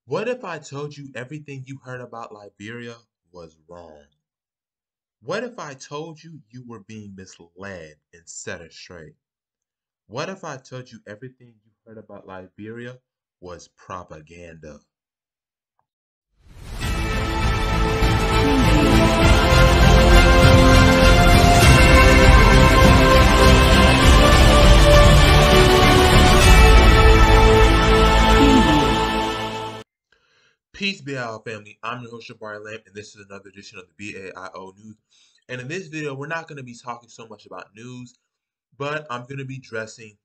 What if I told you everything you heard about Liberia was wrong? What if I told you you were being misled and set astray? What if I told you everything you heard about Liberia was propaganda? Peace be our family. I'm your host, Jabari Lamb, and this is another edition of the BAIO News. And in this video, we're not going to be talking so much about news, but I'm going to be addressing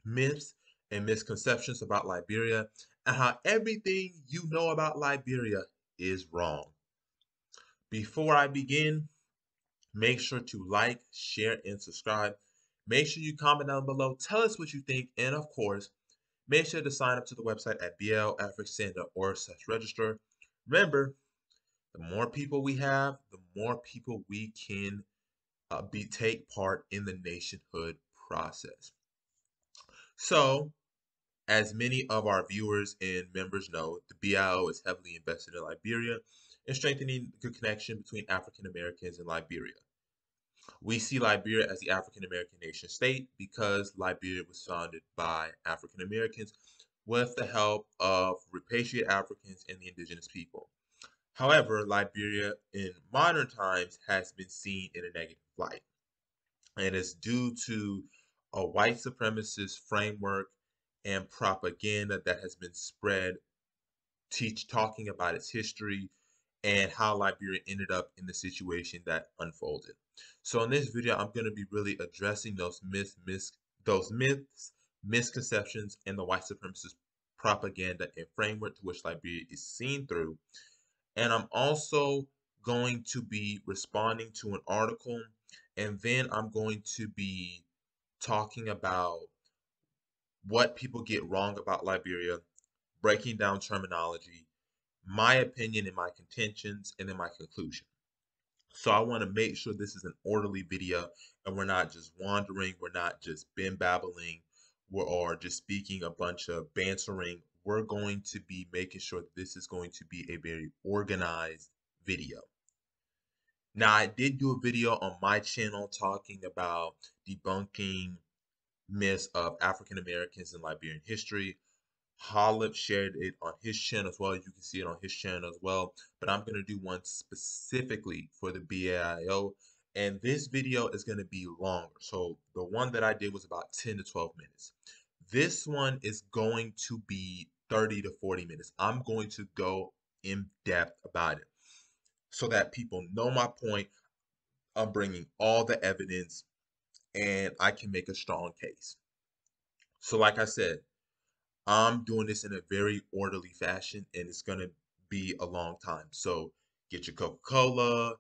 myths and misconceptions about Liberia and how everything you know about Liberia is wrong. Before I begin, make sure to like, share, and subscribe. Make sure you comment down below. Tell us what you think. And of course, make sure to sign up to the website at blafrikstan.org/register. Remember, the more people we have, the more people we can take part in the nationhood process. So, as many of our viewers and members know, the BIO is heavily invested in Liberia and strengthening the connection between African Americans and Liberia. We see Liberia as the African American nation state because Liberia was founded by African Americans with the help of repatriate Africans and the indigenous people. However, Liberia in modern times has been seen in a negative light, and it's due to a white supremacist framework and propaganda that has been spread talking about its history and how Liberia ended up in the situation that unfolded. So in this video, I'm going to be really addressing those myths, misconceptions, and the white supremacist propaganda and framework to which Liberia is seen through. And I'm also going to be responding to an article, and then I'm going to be talking about what people get wrong about Liberia, breaking down terminology, my opinion and my contentions, and then my conclusion. So I want to make sure this is an orderly video and we're not just wandering, we're not just bin babbling, or just speaking a bunch of bantering. We're going to be making sure that this is going to be a very organized video. Now, I did do a video on my channel talking about debunking myths of African Americans in Liberian history. Holland shared it on his channel as well. You can see it on his channel as well. But I'm going to do one specifically for the BAIO. And this video is going to be longer. So the one that I did was about 10 to 12 minutes. This one is going to be 30 to 40 minutes. I'm going to go in depth about it so that people know my point. I'm bringing all the evidence and I can make a strong case. So like I said, I'm doing this in a very orderly fashion and it's going to be a long time. So get your Coca-Cola,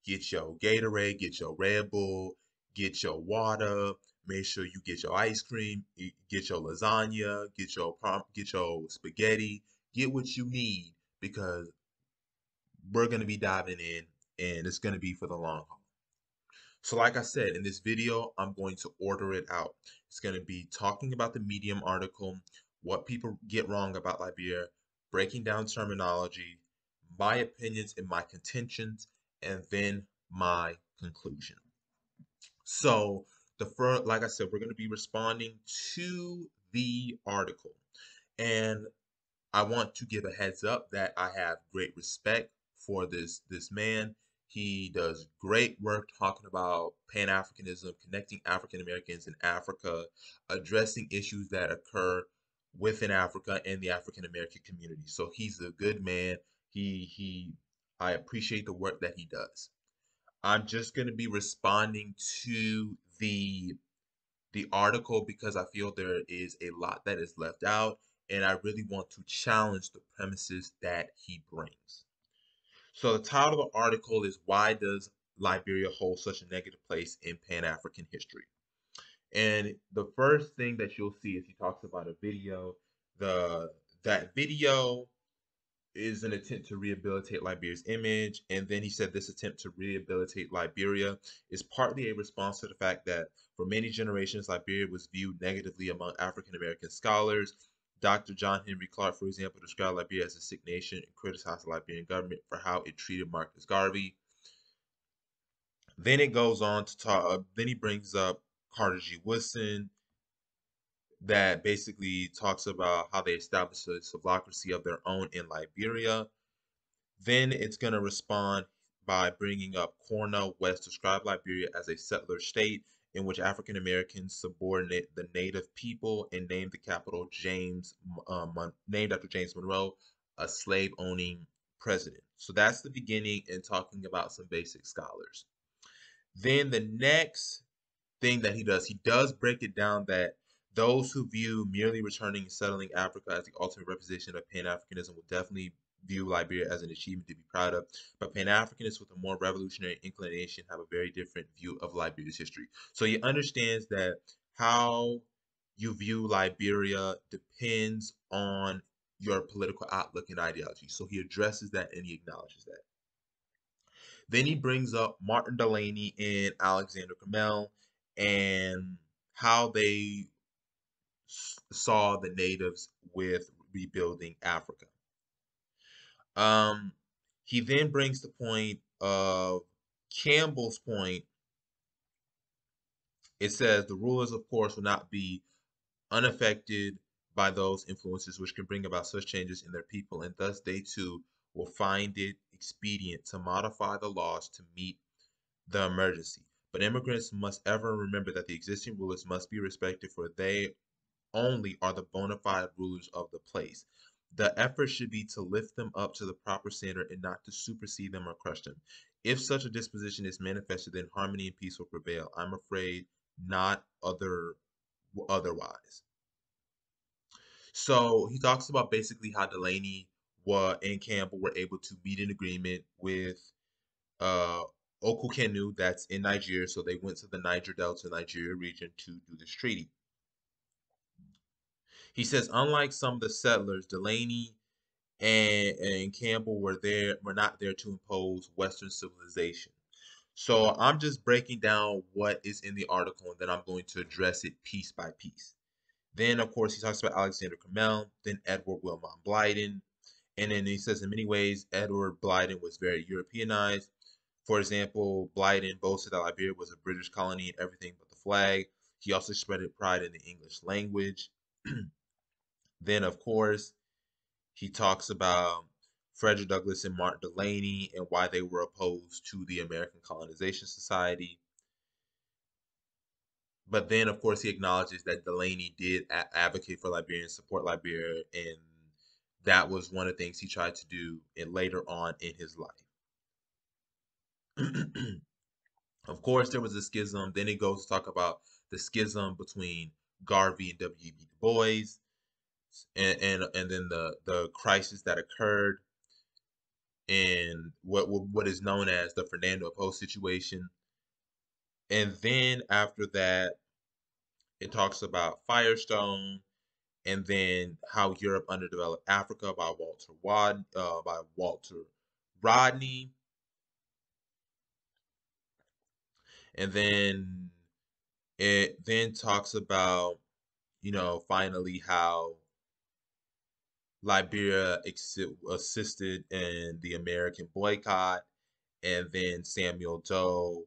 get your Gatorade, get your Red Bull, get your water, make sure you get your ice cream, get your lasagna, get your spaghetti, get what you need because we're going to be diving in and it's going to be for the long haul. So like I said, in this video, I'm going to order it out. It's going to be talking about the Medium article, what people get wrong about Liberia, breaking down terminology, my opinions and my contentions, and then my conclusion. So the first, like I said, we're going to be responding to the article. And I want to give a heads up that I have great respect for this man. He does great work talking about Pan-Africanism, connecting African Americans in Africa, addressing issues that occur within Africa and the African American community. So he's a good man. I appreciate the work that he does. I'm just going to be responding to the article because I feel there is a lot that is left out and I really want to challenge the premises that he brings. So the title of the article is Why Does Liberia Hold Such a Negative Place in Pan-African History? And the first thing that you'll see is he talks about a video. That video is an attempt to rehabilitate Liberia's image. And then he said this attempt to rehabilitate Liberia is partly a response to the fact that for many generations, Liberia was viewed negatively among African American scholars Dr. John Henry Clark, for example, described Liberia as a sick nation and criticized the Liberian government for how it treated Marcus Garvey. Then it goes on to talk. Then he brings up Carter G. Woodson, that basically talks about how they established a sovereignty of their own in Liberia. Then it's going to respond by bringing up Cornell West, described Liberia as a settler state in which African Americans subordinate the native people, and named the capital named after James Monroe, a slave-owning president. So that's the beginning and talking about some basic scholars. Then the next thing that he does break it down that those who view merely returning and settling Africa as the ultimate representation of Pan-Africanism will definitely view Liberia as an achievement to be proud of, but Pan-Africanists with a more revolutionary inclination have a very different view of Liberia's history. So he understands that how you view Liberia depends on your political outlook and ideology. So he addresses that and he acknowledges that. Then he brings up Martin Delany and Alexander Camel and how they saw the natives with rebuilding Africa. Um, he then brings the point of Campbell's point. It says the rulers, of course, will not be unaffected by those influences which can bring about such changes in their people, and thus they too will find it expedient to modify the laws to meet the emergency. But immigrants must ever remember that the existing rulers must be respected, for they only are the bona fide rulers of the place. The effort should be to lift them up to the proper standard and not to supersede them or crush them. If such a disposition is manifested, then harmony and peace will prevail. I'm afraid not otherwise. So he talks about basically how Delaney and Campbell were able to meet an agreement with uh, Okukenu, that's in Nigeria. So they went to the Niger Delta, Nigeria region to do this treaty. He says, unlike some of the settlers, Delaney and Campbell were not there to impose Western civilization. So I'm just breaking down what is in the article, and then I'm going to address it piece by piece. Then, of course, he talks about Alexander Camel, then Edward Wilmot Blyden, and then he says in many ways Edward Blyden was very Europeanized. For example, Blyden boasted that Liberia was a British colony in everything but the flag. He also spread pride in the English language. Then, of course, he talks about Frederick Douglass and Martin Delany and why they were opposed to the American Colonization Society. But then, of course, he acknowledges that Delany did advocate for Liberia and support Liberia, and that was one of the things he tried to do later on in his life. Of course, there was a schism. Then it goes to talk about the schism between Garvey and W.E.B. Du Bois, and then the crisis that occurred in what is known as the Fernando Post situation. And then after that, it talks about Firestone, and then how Europe underdeveloped Africa by Walter Rodney, and then it then talks about finally how Liberia assisted in the American boycott, and then Samuel Doe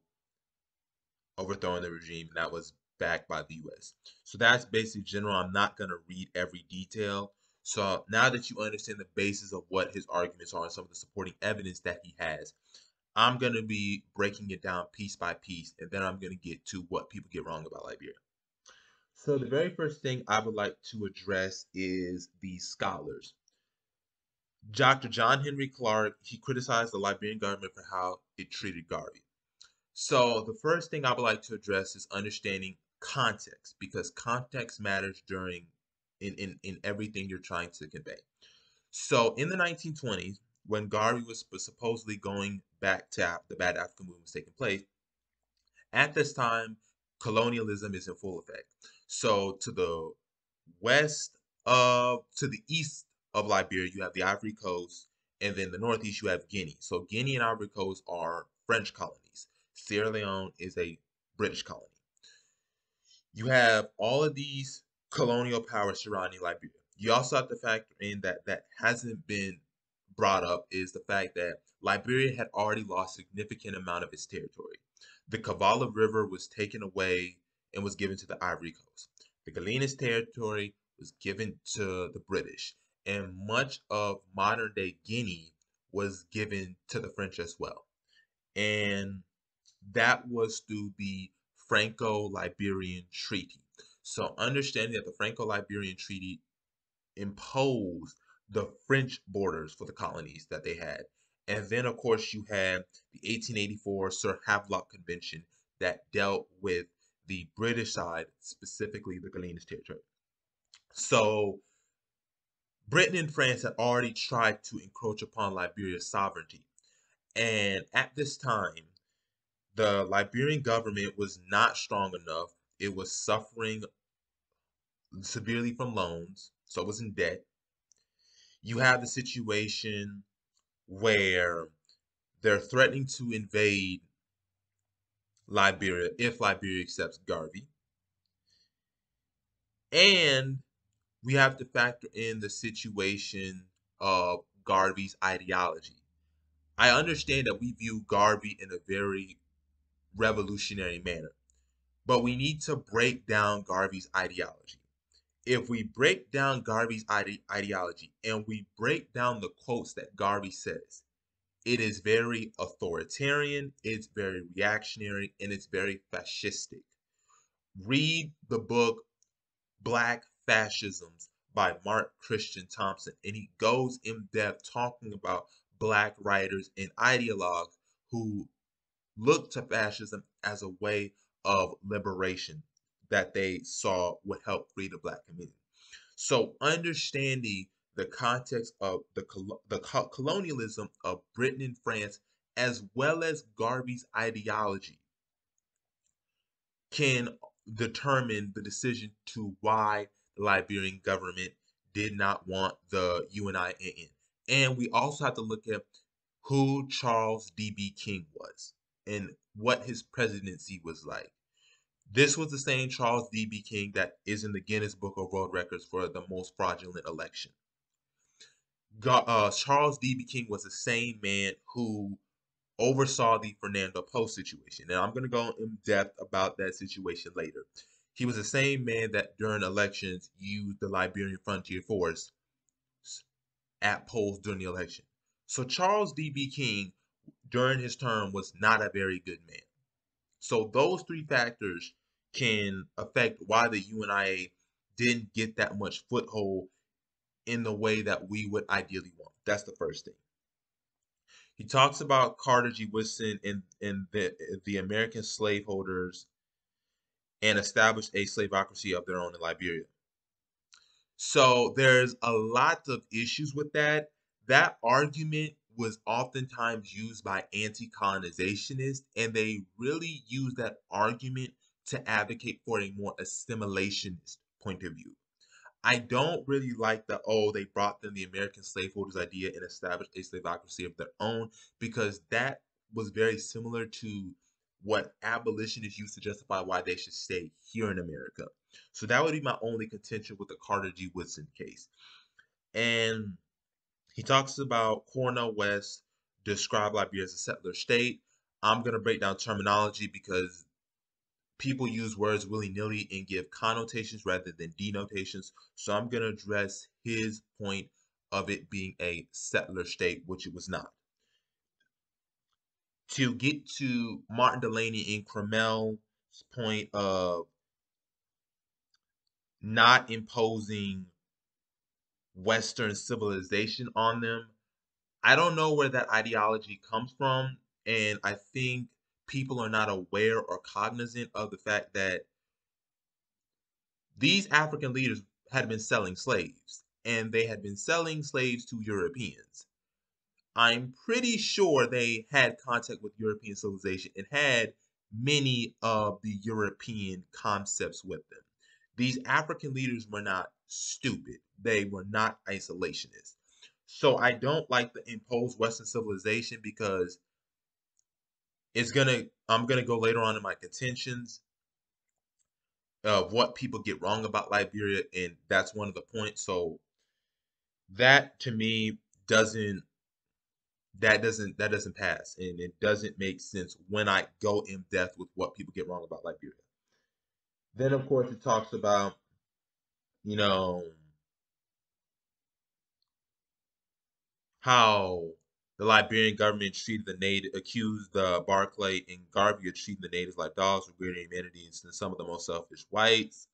overthrowing the regime, and that was backed by the U.S. So that's basically general. I'm not going to read every detail. So now that you understand the basis of what his arguments are and some of the supporting evidence that he has, I'm going to be breaking it down piece by piece, and then I'm going to get to what people get wrong about Liberia. So the very first thing I would like to address is the scholars. Dr. John Henry Clark, he criticized the Liberian government for how it treated Garvey. So the first thing I would like to address is understanding context, because context matters in everything you're trying to convey. So in the 1920s, when Garvey was supposedly going back to the bad African movement was taking place, at this time, colonialism is in full effect. So to the east of Liberia, you have the Ivory Coast, and then the northeast you have Guinea. So Guinea and Ivory Coast are French colonies. Sierra Leone is a British colony. You have all of these colonial powers surrounding Liberia. you also have to factor in that hasn't been brought up is the fact that Liberia had already lost significant amount of its territory. The Kavala River was taken away and was given to the Ivory Coast. The Galenas territory was given to the British, and much of modern day Guinea was given to the French as well. And that was through the Franco-Liberian Treaty. So understanding that the Franco-Liberian Treaty imposed the French borders for the colonies that they had. And then, of course, you had the 1884 Sir Havelock Convention that dealt with the British side, specifically the Galenas territory. So Britain and France had already tried to encroach upon Liberia's sovereignty. And at this time, the Liberian government was not strong enough. It was suffering severely from loans, so it was in debt. You have the situation where they're threatening to invade Liberia if Liberia accepts Garvey. And we have to factor in the situation of Garvey's ideology. I understand that we view Garvey in a very revolutionary manner, but we need to break down Garvey's ideology. If we break down Garvey's ideology and we break down the quotes that Garvey says, it is very authoritarian, it's very reactionary, and it's very fascistic. Read the book Black Fascisms by Mark Christian Thompson, and he goes in depth talking about black writers and ideologues who looked to fascism as a way of liberation that they saw would help free the black community. So understanding the context of the colonialism of Britain and France, as well as Garvey's ideology, can determine the decision to why the Liberian government did not want the UNIA. And we also have to look at who Charles D.B. King was and what his presidency was like. This was the same Charles D.B. King that is in the Guinness Book of World Records for the most fraudulent election. Charles D.B. King was the same man who oversaw the Fernando Post situation. And I'm going to go in depth about that situation later. He was the same man that during elections used the Liberian Frontier Force at polls during the election. So Charles D.B. King, during his term, was not a very good man. So those three factors can affect why the UNIA didn't get that much foothold in the way that we would ideally want. That's the first thing. He talks about Carter G. Woodson and the American slaveholders and established a slaveocracy of their own in Liberia. So there's a lot of issues with that. That argument was oftentimes used by anti-colonizationists, and they really use that argument to advocate for a more assimilationist point of view. I don't really like the, oh, they brought them the American slaveholders idea and established a slaveocracy of their own, because that was very similar to what abolitionists used to justify why they should stay here in America. So that would be my only contention with the Carter G. Woodson case. And he talks about Cornel West described Liberia as a settler state. I'm going to break down terminology because people use words willy-nilly and give connotations rather than denotations. So I'm going to address his point of it being a settler state, which it was not. To get to Martin Delaney and Cramel's point of not imposing Western civilization on them, I don't know where that ideology comes from. And I think people are not aware or cognizant of the fact that these African leaders had been selling slaves, and they had been selling slaves to Europeans. I'm pretty sure they had contact with European civilization and had many of the European concepts with them. These African leaders were not stupid. They were not isolationists. So I don't like the imposed Western civilization because I'm gonna go later on in my contentions of what people get wrong about Liberia, and that's one of the points. So That to me doesn't that doesn't pass, and it doesn't make sense when I go in depth with what people get wrong about Liberia. Then of course it talks about, you know, how the Liberian government treated the native, accused Barclay and Garvey of treating the natives like dogs with greater humanity than some of the most selfish whites.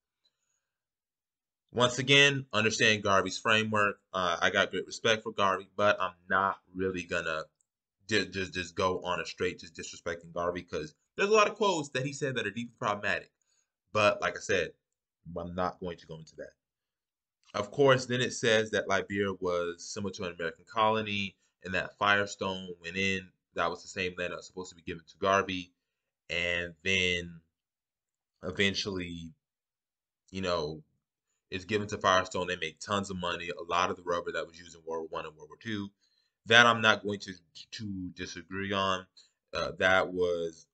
Once again, understand Garvey's framework. I got great respect for Garvey, but I'm not really gonna just go on a straight just disrespecting Garvey because there's a lot of quotes that he said that are deeply problematic. But like I said, I'm not going to go into that. Of course, then it says that Liberia was similar to an American colony and that Firestone went in. That was the same land that was supposed to be given to Garvey. And then eventually, you know, it's given to Firestone. They make tons of money. A lot of the rubber that was used in World War I and World War II. That I'm not going to disagree on. That was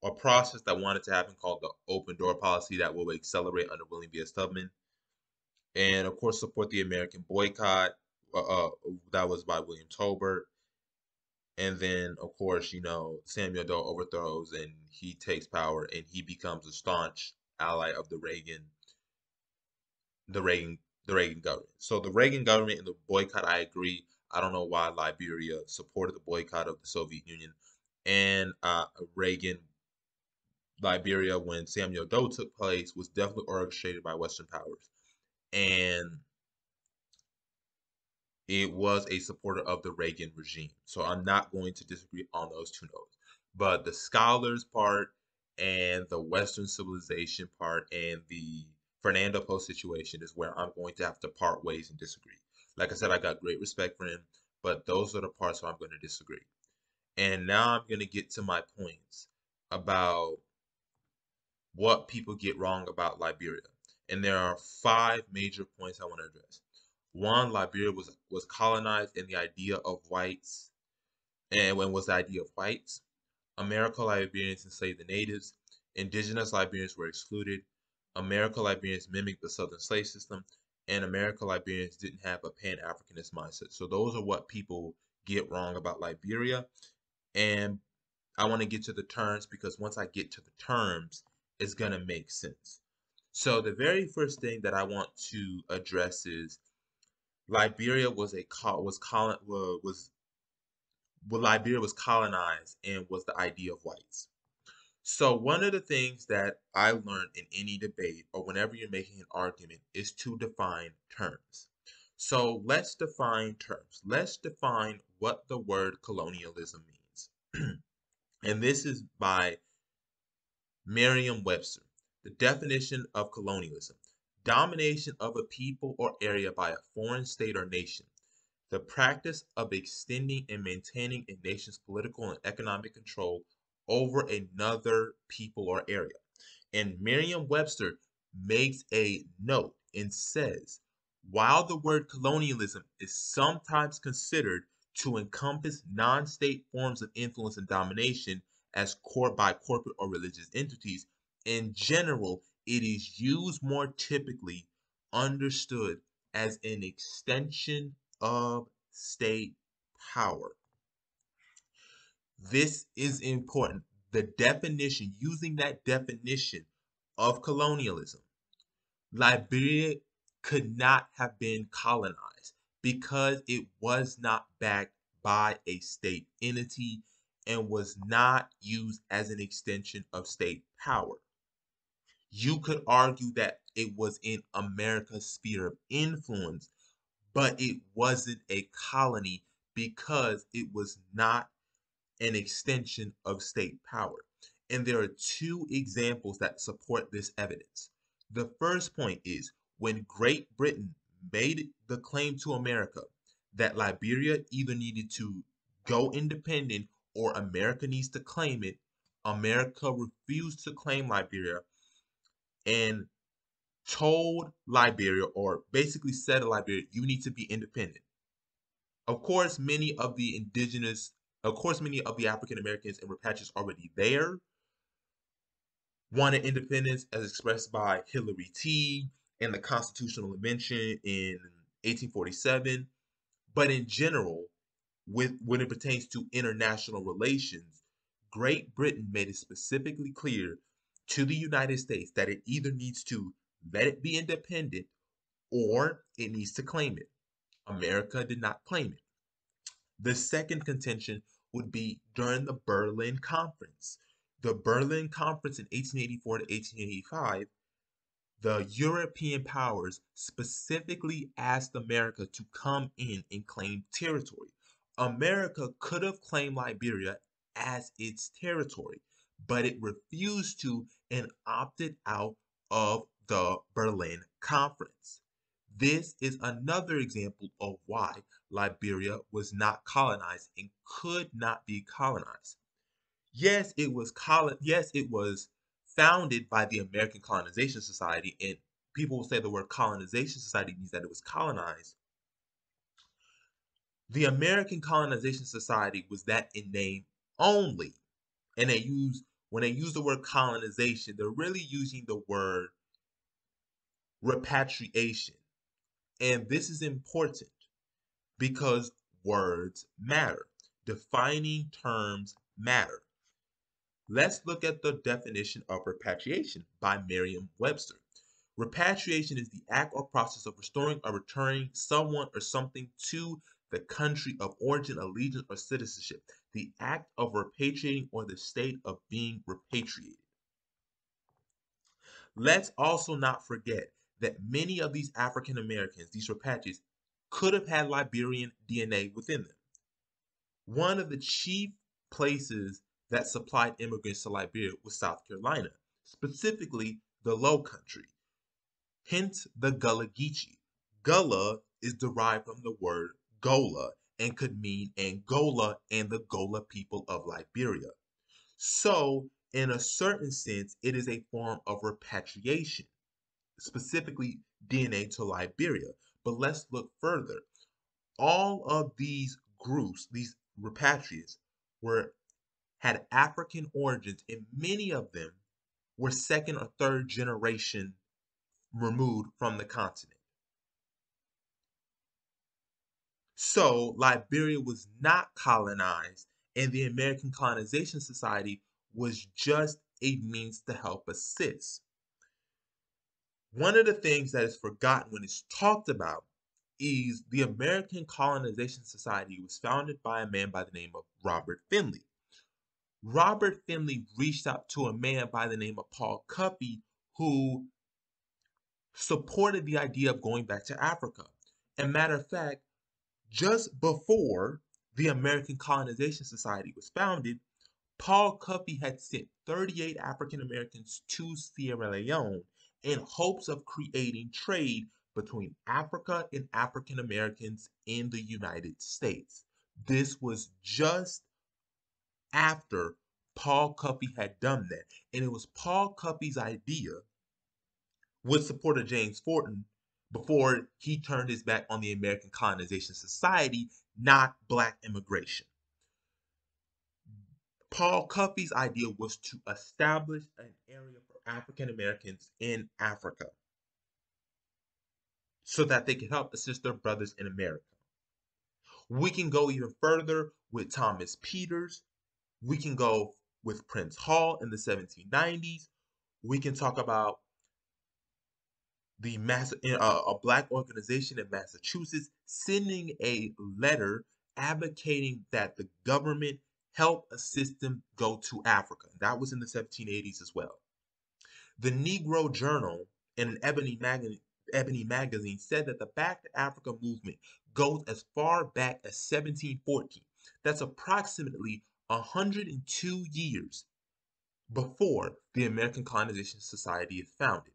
a process that wanted to happen called the open door policy that will accelerate under William B. S. Tubman. And of course, support the American boycott. That was by William Tolbert. And then, of course, Samuel Doe overthrows and he takes power and he becomes a staunch ally of the Reagan, the Reagan government. So the Reagan government and the boycott, I agree. I don't know why Liberia supported the boycott of the Soviet Union and Reagan. Liberia, when Samuel Doe took place, was definitely orchestrated by Western powers, and it was a supporter of the Reagan regime. So I'm not going to disagree on those two notes. But the scholars part and the Western civilization part and the Fernando Poe situation is where I'm going to have to part ways and disagree. Like I said, I got great respect for him, but those are the parts where I'm going to disagree. And now I'm going to get to my points about what people get wrong about Liberia. And there are five major points I want to address. One, Liberia was colonized in the idea of whites, and when was the idea of whites? American Liberians enslaved the natives. Indigenous Liberians were excluded. American Liberians mimicked the Southern slave system, and American Liberians didn't have a Pan-Africanist mindset. So those are what people get wrong about Liberia. And I want to get to the terms because once I get to the terms, it's going to make sense. So the very first thing that I want to address is Liberia was a was colon was well, Liberia was colonized and was the idea of whites. So one of the things that I learned in any debate or whenever you're making an argument is to define terms. So let's define terms. Let's define what the word colonialism means. And this is by Merriam-Webster. The definition of colonialism: domination of a people or area by a foreign state or nation. The practice of extending and maintaining a nation's political and economic control over another people or area. And Merriam-Webster makes a note and says, while the word colonialism is sometimes considered to encompass non-state forms of influence and domination as core by corporate or religious entities, in general, it is used more typically understood as an extension of state power. This is important. The definition, using that definition of colonialism, Liberia could not have been colonized because it was not backed by a state entity and was not used as an extension of state power. You could argue that it was in America's sphere of influence, but it wasn't a colony because it was not an extension of state power. And there are two examples that support this evidence. The first point is when Great Britain made the claim to America that Liberia either needed to go independent or America needs to claim it, America refused to claim Liberia and told Liberia, or basically said to Liberia, you need to be independent. Of course, many of the African Americans and repatriates already there wanted independence as expressed by Hillary T. and the Constitutional Convention in 1847. But in general, when it pertains to international relations, Great Britain made it specifically clear to the United States that it either needs to let it be independent or it needs to claim it. America did not claim it. The second contention would be during the Berlin Conference. The Berlin Conference in 1884 to 1885, the European powers specifically asked America to come in and claim territory. America could have claimed Liberia as its territory, but it refused to and opted out of the Berlin Conference. This is another example of why Liberia was not colonized and could not be colonized. Yes, it was founded by the American Colonization Society, and people will say the word colonization society means that it was colonized. The American Colonization Society was that in name only. And when they use the word colonization, they're really using the word repatriation. And this is important because words matter. Defining terms matter. Let's look at the definition of repatriation by Merriam-Webster. Repatriation is the act or process of restoring or returning someone or something to the country of origin, allegiance, or citizenship. The act of repatriating or the state of being repatriated. Let's also not forget that many of these African Americans, these repatriates, could have had Liberian DNA within them. One of the chief places that supplied immigrants to Liberia was South Carolina, specifically the Low Country, hence the Gullah Geechee. Gullah is derived from the word Gola and could mean Angola and the Gola people of Liberia. So, in a certain sense, it is a form of repatriation, specifically DNA to Liberia. But let's look further. All of these groups, these repatriates, had African origins, and many of them were second or third generation removed from the continent. So Liberia was not colonized, and the American Colonization Society was just a means to help assist. One of the things that is forgotten when it's talked about is the American Colonization Society was founded by a man by the name of Robert Finley. Robert Finley reached out to a man by the name of Paul Cuffey, who supported the idea of going back to Africa. And matter of fact, just before the American Colonization Society was founded, Paul Cuffey had sent 38 African Americans to Sierra Leone in hopes of creating trade between Africa and African Americans in the United States. This was just after Paul Cuffey had done that. And it was Paul Cuffey's idea, with support of James Forten, before he turned his back on the American Colonization Society, not black immigration. Paul Cuffey's idea was to establish an area for African Americans in Africa so that they could help assist their brothers in America. We can go even further with Thomas Peters. We can go with Prince Hall in the 1790s. We can talk about a black organization in Massachusetts sending a letter advocating that the government help assist them go to Africa. That was in the 1780s as well. The Negro Journal in an Ebony magazine said that the Back to Africa movement goes as far back as 1714. That's approximately 102 years before the American Colonization Society is founded.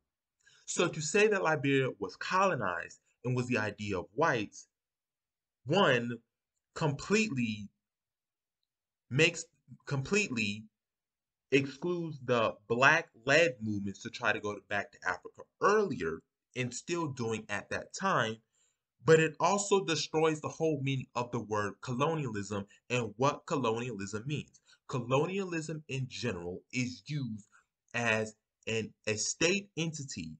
So to say that Liberia was colonized and was the idea of whites, one completely makes completely excludes the black-led movements to try to go back to Africa earlier and still doing at that time, but it also destroys the whole meaning of the word colonialism and what colonialism means. Colonialism in general is used as a state entity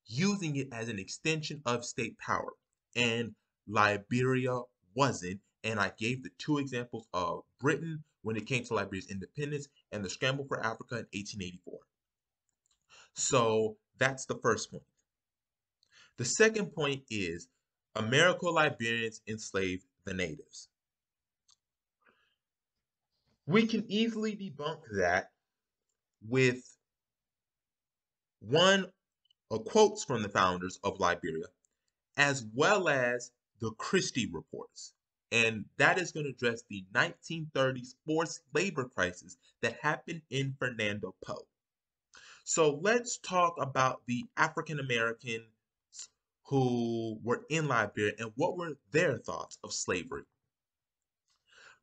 using it as an extension of state power, and Liberia wasn't. And I gave the two examples of Britain when it came to Liberia's independence and the scramble for Africa in 1884. So that's the first point. The second point is Americo-Liberians enslaved the natives. We can easily debunk that with one quotes from the founders of Liberia, as well as the Christie Reports. And that is going to address the 1930s forced labor crisis that happened in Fernando Po. So let's talk about the African Americans who were in Liberia and what were their thoughts of slavery.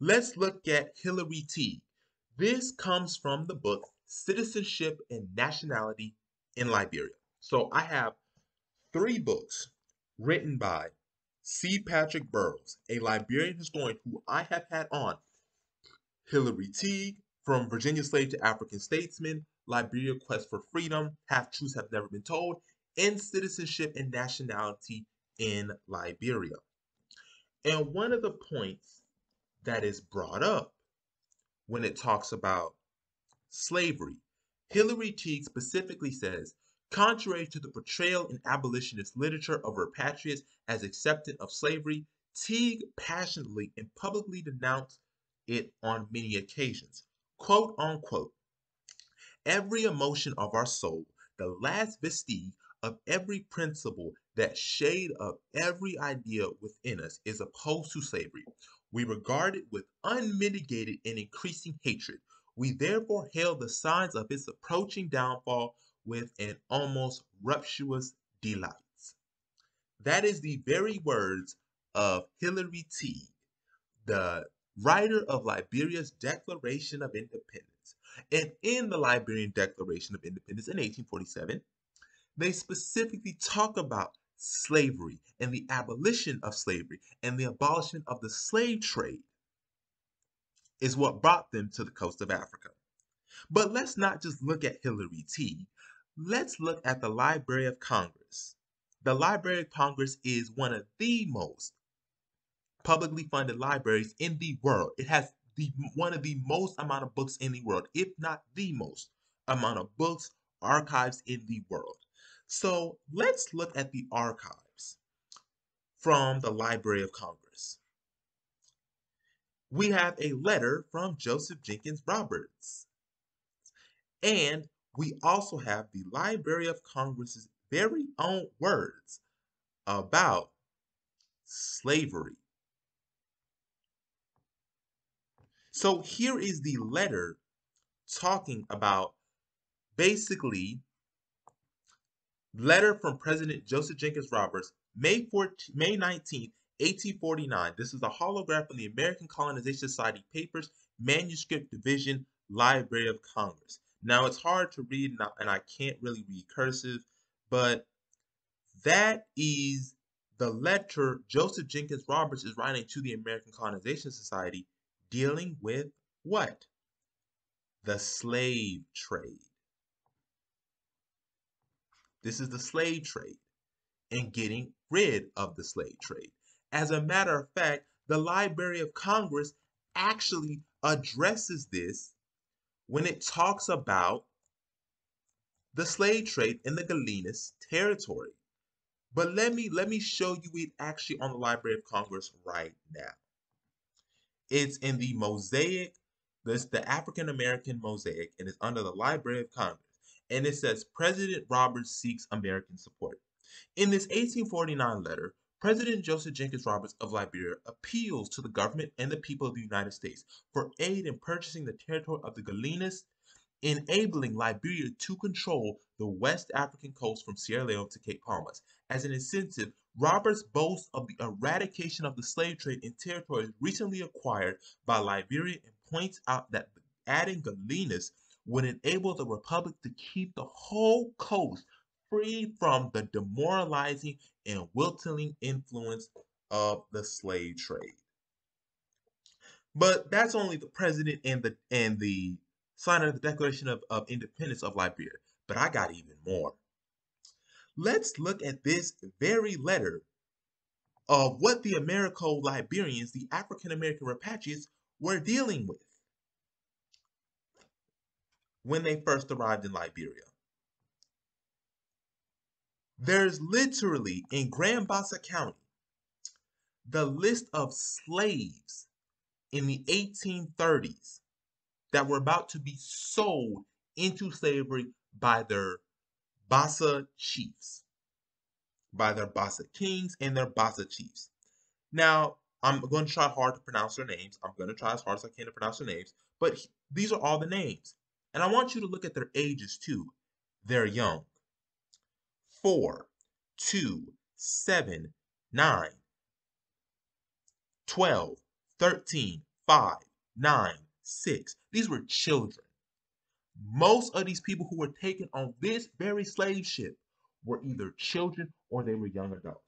Let's look at Hilary Teague. This comes from the book Citizenship and Nationality in Liberia. So I have three books written by C. Patrick Burroughs, a Liberian historian who I have had on. Hilary Teague, From Virginia Slave to African Statesman, Liberia Quest for Freedom, Half Truths Have Never Been Told, and Citizenship and Nationality in Liberia. And one of the points that is brought up when it talks about slavery, Hilary Teague specifically says, contrary to the portrayal in abolitionist literature of repatriates as accepted of slavery, Teague passionately and publicly denounced it on many occasions. Quote unquote, every emotion of our soul, the last vestige of every principle, that shade of every idea within us is opposed to slavery. We regard it with unmitigated and increasing hatred. We therefore hail the signs of its approaching downfall with an almost rapturous delight. That is the very words of Hilary Teague, the writer of Liberia's Declaration of Independence. And in the Liberian Declaration of Independence in 1847, they specifically talk about slavery and the abolition of slavery and the abolishment of the slave trade is what brought them to the coast of Africa. But let's not just look at Hilary Teague. Let's look at the Library of Congress. The Library of Congress is one of the most publicly funded libraries in the world. It has one of the most amount of books in the world, if not the most amount of books, archives in the world. So let's look at the archives from the Library of Congress. We have a letter from Joseph Jenkins Roberts. And we also have the Library of Congress's very own words about slavery. So here is the letter talking about basically letter from President Joseph Jenkins Roberts, May 19th, 1849. This is a holograph from the American Colonization Society Papers, Manuscript Division, Library of Congress. Now, it's hard to read, and I can't really read cursive, but that is the letter Joseph Jenkins Roberts is writing to the American Colonization Society dealing with what? The slave trade. This is the slave trade and getting rid of the slave trade. As a matter of fact, the Library of Congress actually addresses this when it talks about the slave trade in the Gallinas territory. But let me show you it actually on the Library of Congress right now. It's in the mosaic, this the African American mosaic, and it's under the Library of Congress. And it says President Roberts seeks American support. In this 1849 letter, President Joseph Jenkins Roberts of Liberia appeals to the government and the people of the United States for aid in purchasing the territory of the Gallinas, enabling Liberia to control the West African coast from Sierra Leone to Cape Palmas. As an incentive, Roberts boasts of the eradication of the slave trade in territories recently acquired by Liberia and points out that adding Gallinas would enable the Republic to keep the whole coast free from the demoralizing and wilting influence of the slave trade. But that's only the president and the signer of the Declaration of Independence of Liberia. But I got even more. Let's look at this very letter of what the Americo-Liberians, the African-American repatriates, were dealing with when they first arrived in Liberia. There's literally, in Grand Bassa County, the list of slaves in the 1830s that were about to be sold into slavery by their Bassa chiefs, by their Bassa kings and their Bassa chiefs. Now, I'm going to try hard to pronounce their names. I'm going to try as hard as I can to pronounce their names, but these are all the names. And I want you to look at their ages too. They're young. 4, 2, 7, 9, 12, 13, 5, 9, 6. These were children. Most of these people who were taken on this very slave ship were either children or they were young adults.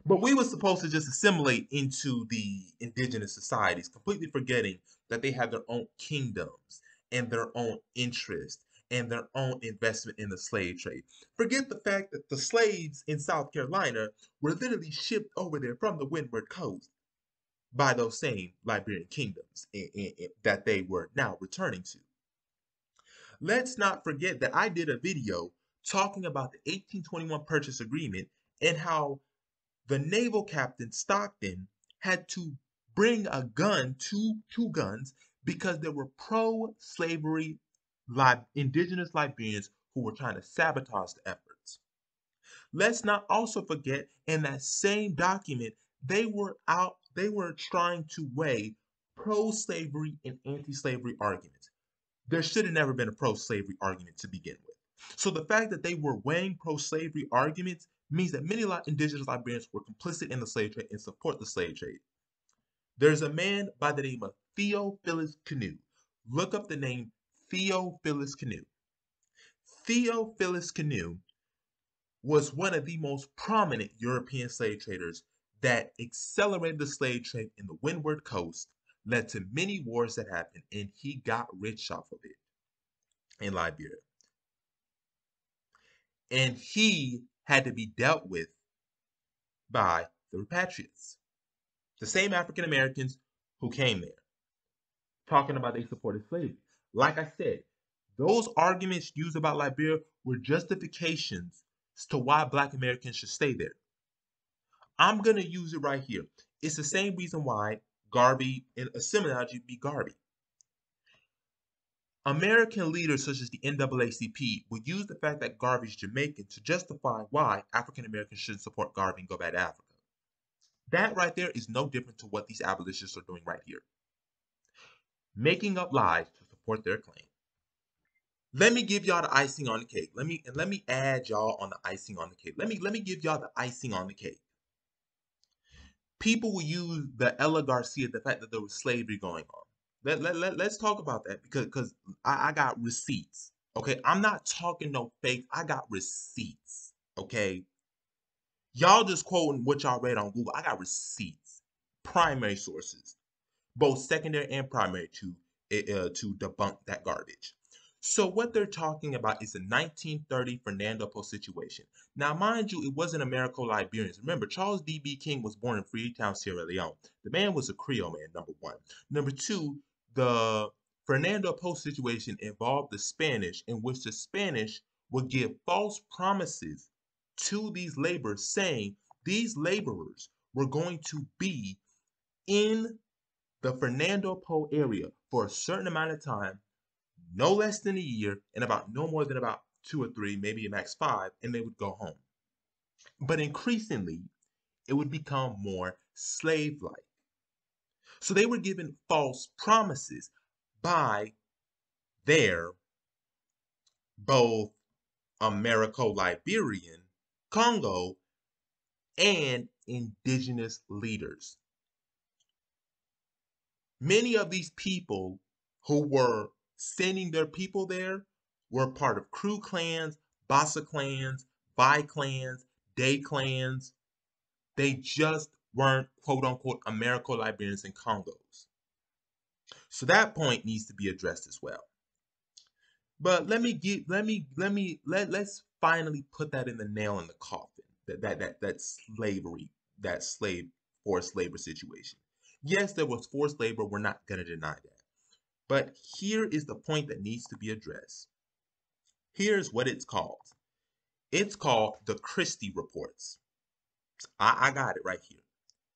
But we were supposed to just assimilate into the indigenous societies, completely forgetting that they had their own kingdoms and their own interest and their own investment in the slave trade. Forget the fact that the slaves in South Carolina were literally shipped over there from the Windward Coast by those same Liberian kingdoms that they were now returning to. Let's not forget that I did a video talking about the 1821 purchase agreement and how the naval captain Stockton had to bring a gun, two guns, because there were pro-slavery indigenous Liberians who were trying to sabotage the efforts. Let's not also forget in that same document, they were trying to weigh pro-slavery and anti-slavery arguments. There should have never been a pro-slavery argument to begin with. So the fact that they were weighing pro-slavery arguments means that many indigenous Liberians were complicit in the slave trade and support the slave trade. There's a man by the name of Theophilus Canute. Look up the name Theophilus Canute. Theophilus Canute was one of the most prominent European slave traders that accelerated the slave trade in the Windward Coast, led to many wars that happened, and he got rich off of it in Liberia. And he had to be dealt with by the repatriates, the same African Americans who came there, talking about they supported slavery. Like I said, those arguments used about Liberia were justifications as to why Black Americans should stay there. I'm going to use it right here. It's the same reason why Garvey, in a similar analogy, be Garvey. American leaders such as the NAACP would use the fact that Garvey's Jamaican to justify why African Americans shouldn't support Garvey and go back to Africa. That right there is no different to what these abolitionists are doing right here. Making up lies to support their claim. Let me give y'all the icing on the cake. Let me add y'all on the icing on the cake. Let me give y'all the icing on the cake. People will use the Ella Garcia, the fact that there was slavery going on. Let's talk about that because I got receipts. Okay, I'm not talking no fake. I got receipts. Okay, y'all just quoting what y'all read on Google. I got receipts, primary sources, both secondary and primary to debunk that garbage. So what they're talking about is the 1930 Fernando Po situation. Now, mind you, it wasn't Americo-Liberians. Remember, Charles D.B. King was born in Freetown, Sierra Leone. The man was a Creole man, number one. Number two, the Fernando Po situation involved the Spanish, in which the Spanish would give false promises to these laborers, saying these laborers were going to be in the Fernando Po area for a certain amount of time, no less than a year, and no more than about 2 or 3, maybe a max 5, and they would go home. But increasingly, it would become more slave-like. So they were given false promises by their both Americo-Liberian, Congo, and indigenous leaders. Many of these people who were sending their people there were part of Kru clans, Bassa clans, Bai clans, Day clans. They just weren't quote unquote Americo-Liberians and Congos. So that point needs to be addressed as well. But let's finally put that in the nail in the coffin. That slavery, that slave forced labor situation. Yes, there was forced labor. We're not going to deny that. But here is the point that needs to be addressed. Here's what it's called. It's called the Christie Reports. I got it right here.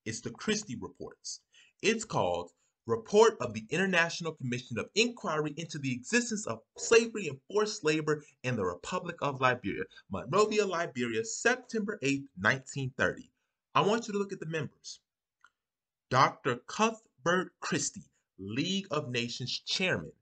It's the Christie Reports. It's called Report of the International Commission of Inquiry into the Existence of Slavery and Forced Labor in the Republic of Liberia, Monrovia, Liberia, September 8, 1930. I want you to look at the members. Dr. Cuthbert Christie, League of Nations Chairman.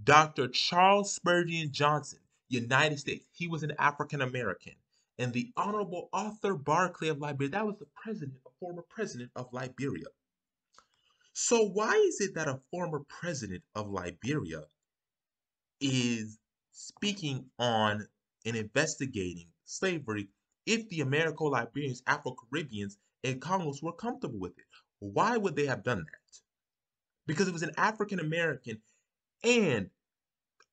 Dr. Charles Spurgeon Johnson, United States. He was an African American. And the Honorable Arthur Barclay of Liberia, that was the president, a former president of Liberia. So why is it that a former president of Liberia is speaking on and investigating slavery if the Americo-Liberians, Afro-Caribbeans, and Congos were comfortable with it? Why would they have done that? Because it was an African American and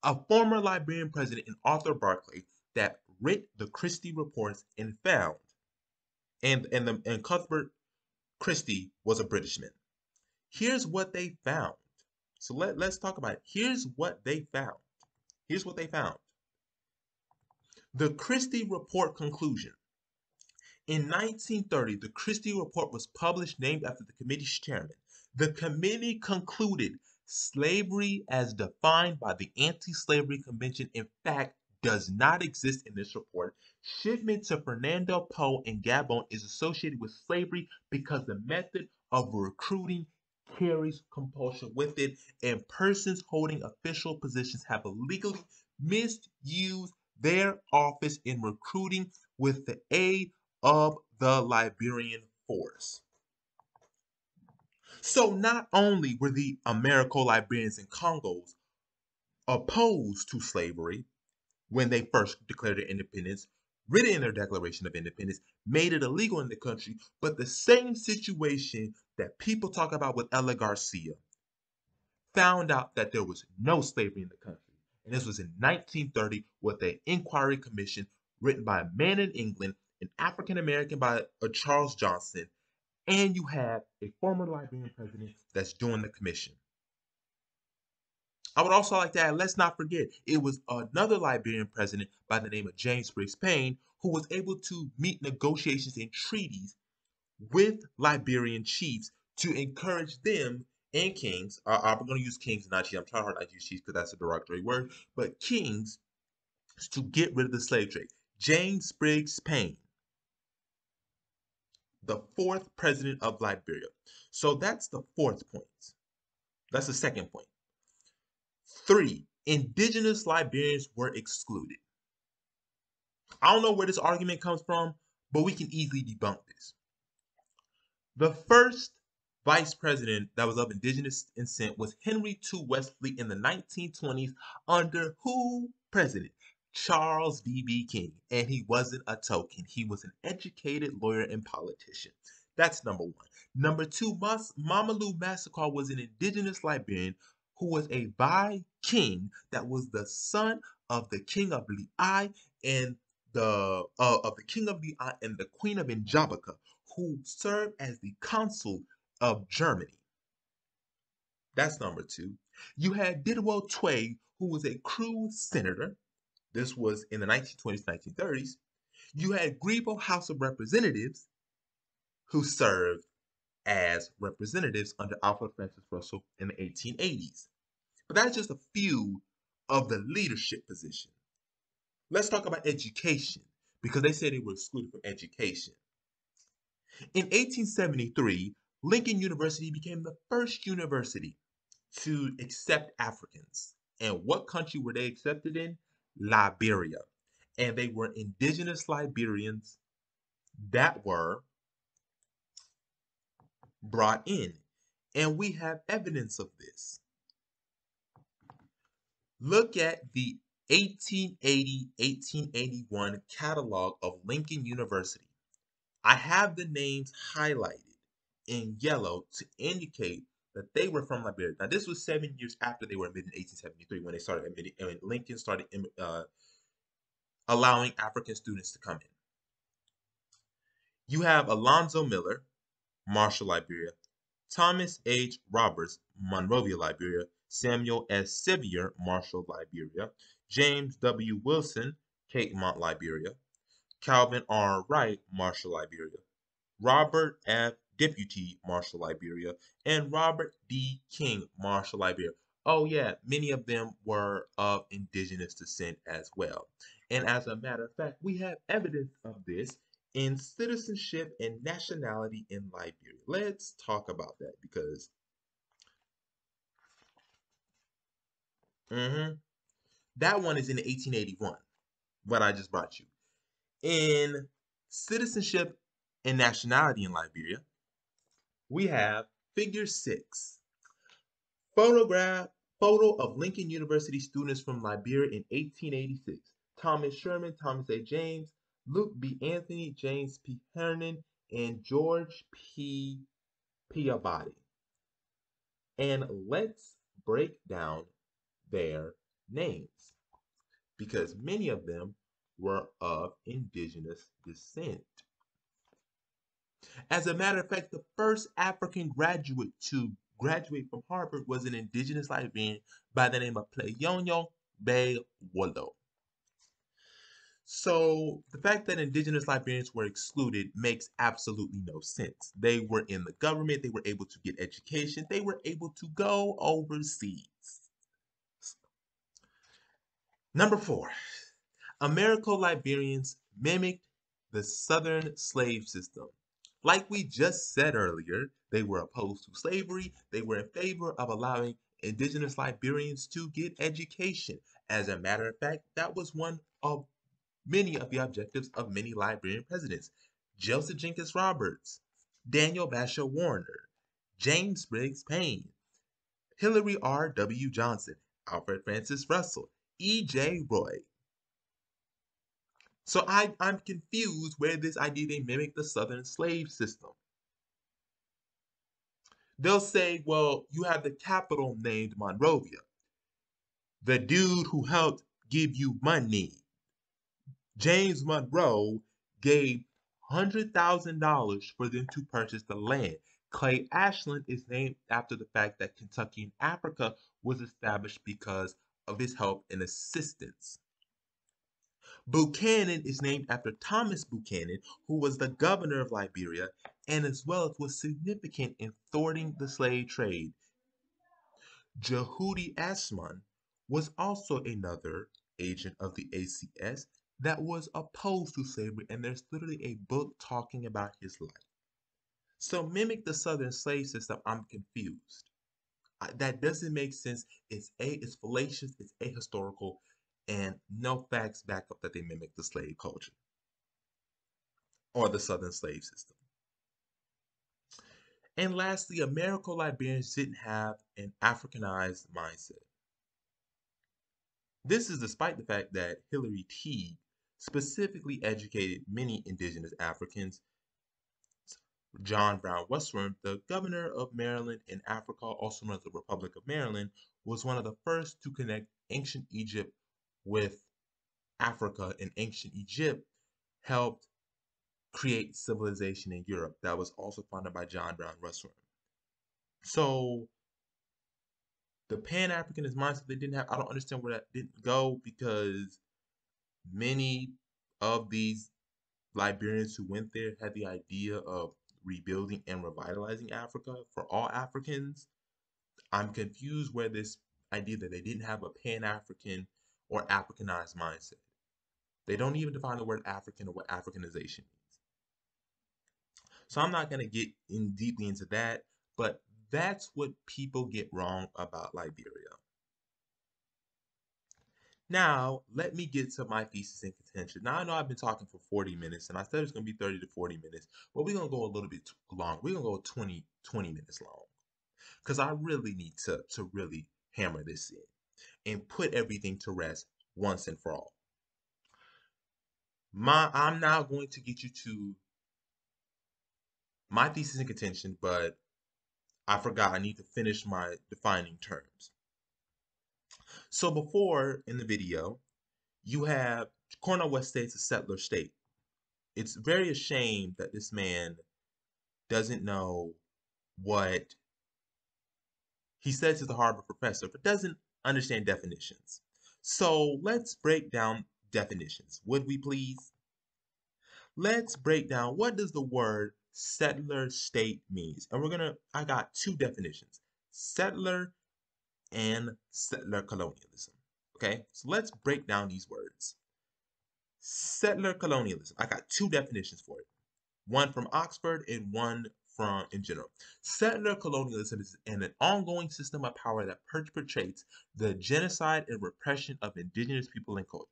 a former Liberian president in Arthur Barclay that writ the Christie Reports and found, and Cuthbert Christie was a Britishman. Here's what they found. So let's talk about it. Here's what they found. Here's what they found. The Christie Report conclusion. In 1930, the Christie Report was published, named after the committee's chairman. The committee concluded slavery as defined by the Anti-Slavery Convention, in fact, does not exist in this report. Shipment to Fernando Po in Gabon is associated with slavery because the method of recruiting carries compulsion with it, and persons holding official positions have illegally misused their office in recruiting with the aid of the Liberian force. So not only were the Americo-Liberians and Congos opposed to slavery when they first declared their independence, written in their Declaration of Independence, made it illegal in the country, but the same situation that people talk about with Ella Garcia found out that there was no slavery in the country. And this was in 1930 with an inquiry commission written by a man in England, an African American by Charles Johnson, and you have a former Liberian president that's doing the commission. I would also like to add, let's not forget, it was another Liberian president by the name of James Briggs Payne who was able to meet negotiations and treaties with Liberian chiefs to encourage them and kings. I'm going to use kings, not chiefs. I'm trying hard not to use chiefs because that's a derogatory word, but kings to get rid of the slave trade. James Briggs Payne, the fourth president of Liberia. So that's the fourth point. That's the second point. 3. Indigenous Liberians were excluded. I don't know where this argument comes from, but we can easily debunk this. The first vice president that was of indigenous descent was Henry II Wesley in the 1920s under who president? Charles B.B. King. And he wasn't a token. He was an educated lawyer and politician. That's number one. Number two, Mamadou Massaquoi was an indigenous Liberian who was a Bai king that was the son of the king of Liai and the king of Liai and the queen of Njabaka, who served as the consul of Germany. That's number two. You had Diderot Tway, who was a Crew senator. This was in the 1920s, 1930s. You had Grebo House of Representatives, who served as representatives under Alfred Francis Russell in the 1880s. But that's just a few of the leadership positions. Let's talk about education, because they said they were excluded from education. In 1873, Lincoln University became the first university to accept Africans. And what country were they accepted in? Liberia. And they were indigenous Liberians that were brought in. And we have evidence of this. Look at the 1880-1881 catalog of Lincoln University. I have the names highlighted in yellow to indicate that they were from Liberia. Now, this was 7 years after they were admitted in 1873 when they started admitting, and Lincoln started allowing African students to come in. You have Alonzo Miller, Marshall, Liberia; Thomas H. Roberts, Monrovia, Liberia; Samuel S. Sevier, Marshall, Liberia; James W. Wilson, Cape Mount, Liberia; Calvin R. Wright, Marshall, Liberia; Robert F. Deputy, Marshall, Liberia; and Robert D. King, Marshall, Liberia. Oh, yeah, many of them were of indigenous descent as well. And as a matter of fact, we have evidence of this in citizenship and nationality in Liberia. Let's talk about that because mhm, that one is in 1881, what I just brought you. In citizenship and nationality in Liberia, we have figure 6. Photograph photo of Lincoln University students from Liberia in 1886. Thomas Sherman, Thomas A. James, Luke B. Anthony, James P. Hernan, and George P. Piabati. And let's break down their names because many of them were of indigenous descent. As a matter of fact, the first African graduate to graduate from Harvard was an indigenous Liberian by the name of Playonyo Baywolo. So the fact that indigenous Liberians were excluded makes absolutely no sense. They were in the government, they were able to get education, they were able to go overseas. Number 4, Americo-Liberians mimicked the Southern slave system. Like we just said earlier, they were opposed to slavery. They were in favor of allowing indigenous Liberians to get education. As a matter of fact, that was one of many of the objectives of many Liberian presidents. Joseph Jenkins Roberts, Daniel Basher Warner, James Briggs Payne, Hillary R. W. Johnson, Alfred Francis Russell, E.J. Roy. So I'm confused where this idea they mimic the Southern slave system. They'll say, well, you have the capital named Monrovia. The dude who helped give you money, James Monroe, gave $100,000 for them to purchase the land. Clay Ashland is named after the fact that Kentucky in Africa was established because of his help and assistance. Buchanan is named after Thomas Buchanan, who was the governor of Liberia and as well as was significant in thwarting the slave trade. Jehudi Ashman was also another agent of the ACS that was opposed to slavery, and there's literally a book talking about his life. So mimic the Southern slave system, I'm confused. That doesn't make sense. It's fallacious, it's ahistorical, and no facts back up that they mimic the slave culture or the Southern slave system. And lastly, Americo-Liberians didn't have an Africanized mindset. This is despite the fact that Hillary Teague specifically educated many indigenous Africans. John Brown Western, the governor of Maryland in Africa, also known as the Republic of Maryland, was one of the first to connect ancient Egypt with Africa, and ancient Egypt helped create civilization in Europe that was also founded by John Brown Western. So the Pan-Africanist mindset they didn't have, I don't understand where that didn't go because many of these Liberians who went there had the idea of rebuilding and revitalizing Africa for all Africans. I'm confused where this idea that they didn't have a Pan-African or Africanized mindset. They don't even define the word African or what Africanization means. So I'm not going to get in deeply into that, but that's what people get wrong about Liberia. Now, let me get to my thesis in contention. Now, I know I've been talking for 40 minutes, and I said it's going to be 30 to 40 minutes, but we're going to go a little bit long. We're going to go 20 minutes long because I really need to really hammer this in and put everything to rest once and for all. I'm now going to get you to my thesis in contention, but I forgot, I need to finish my defining terms. So before in the video, you have Cornell West State's a settler state. It's very a shame that this man doesn't know what he says he's a Harvard professor, but doesn't understand definitions. So let's break down definitions, would we please? Let's break down what does the word settler state means. And I got two definitions, settler and settler colonialism. Okay, so let's break down these words. Settler colonialism, I got two definitions for it. One from Oxford and one from in general. Settler colonialism is an ongoing system of power that perpetrates the genocide and repression of indigenous people and culture.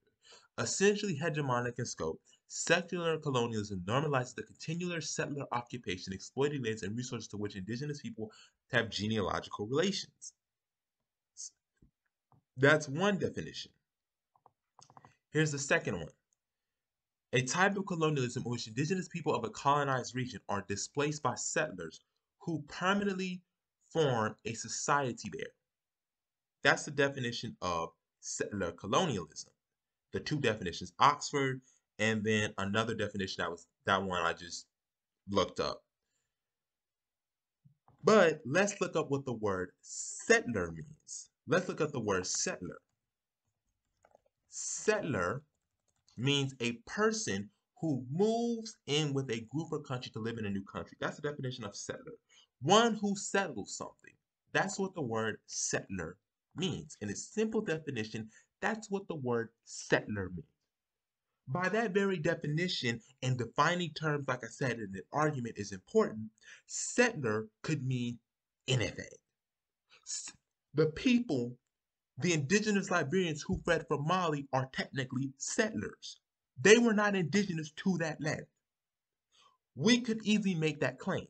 Essentially hegemonic in scope, settler colonialism normalizes the continual settler occupation, exploiting lands and resources to which indigenous people have genealogical relations. That's one definition. Here's the second one. A type of colonialism in which indigenous people of a colonized region are displaced by settlers who permanently form a society there. That's the definition of settler colonialism. The two definitions, Oxford, and then another definition that one I just looked up. But let's look up what the word settler means. Let's look up the word settler. Settler means a person who moves in with a group or country to live in a new country. That's the definition of settler. One who settles something. That's what the word settler means. In its simple definition, that's what the word settler means. By that very definition and defining terms, like I said, in an argument is important, settler could mean anything. The people, the indigenous Liberians who fled from Mali are technically settlers. They were not indigenous to that land. We could easily make that claim.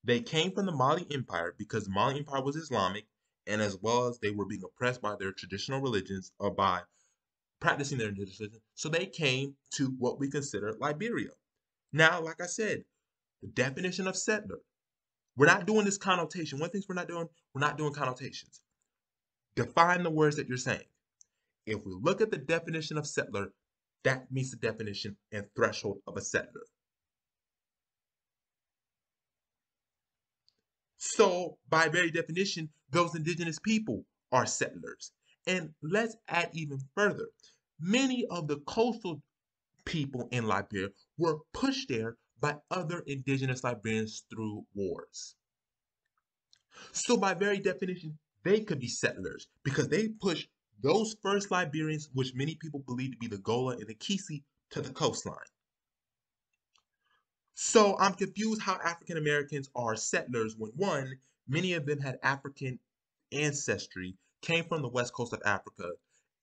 They came from the Mali Empire because the Mali Empire was Islamic, and as well as they were being oppressed by their traditional religions or by practicing their indigenous religion, so they came to what we consider Liberia. Now, like I said, the definition of settler, we're not doing this connotation. One thing we're not doing connotations. Define the words that you're saying. If we look at the definition of settler, that meets the definition and threshold of a settler. So, by very definition, those indigenous people are settlers. And let's add even further. Many of the coastal people in Liberia were pushed there by other indigenous Liberians through wars. So, by very definition, they could be settlers because they pushed those first Liberians, which many people believe to be the Gola and the Kisi, to the coastline. So I'm confused how African Americans are settlers when one, many of them had African ancestry, came from the west coast of Africa,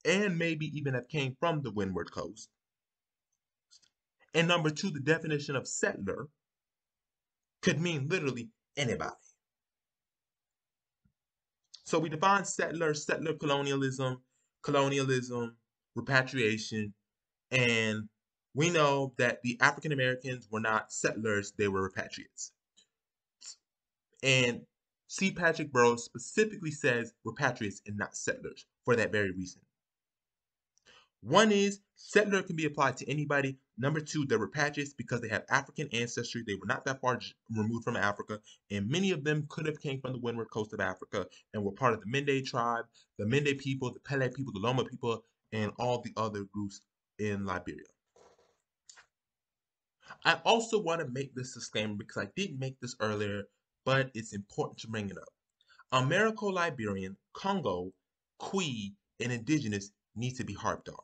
and maybe even have came from the windward coast. And number two, the definition of settler could mean literally anybody. So we define settler, settler colonialism, repatriation, and we know that the African Americans were not settlers, they were repatriates. And C. Patrick Burroughs specifically says repatriates and not settlers for that very reason. One is settler can be applied to anybody. Number two, they're repatriates because they have African ancestry. They were not that far removed from Africa, and many of them could have came from the windward coast of Africa and were part of the Mende tribe, the Mende people, the Pele people, the Loma people, and all the other groups in Liberia. I also want to make this disclaimer because I didn't make this earlier, but it's important to bring it up. Americo-Liberian, Congo, Cree, and Indigenous need to be harped on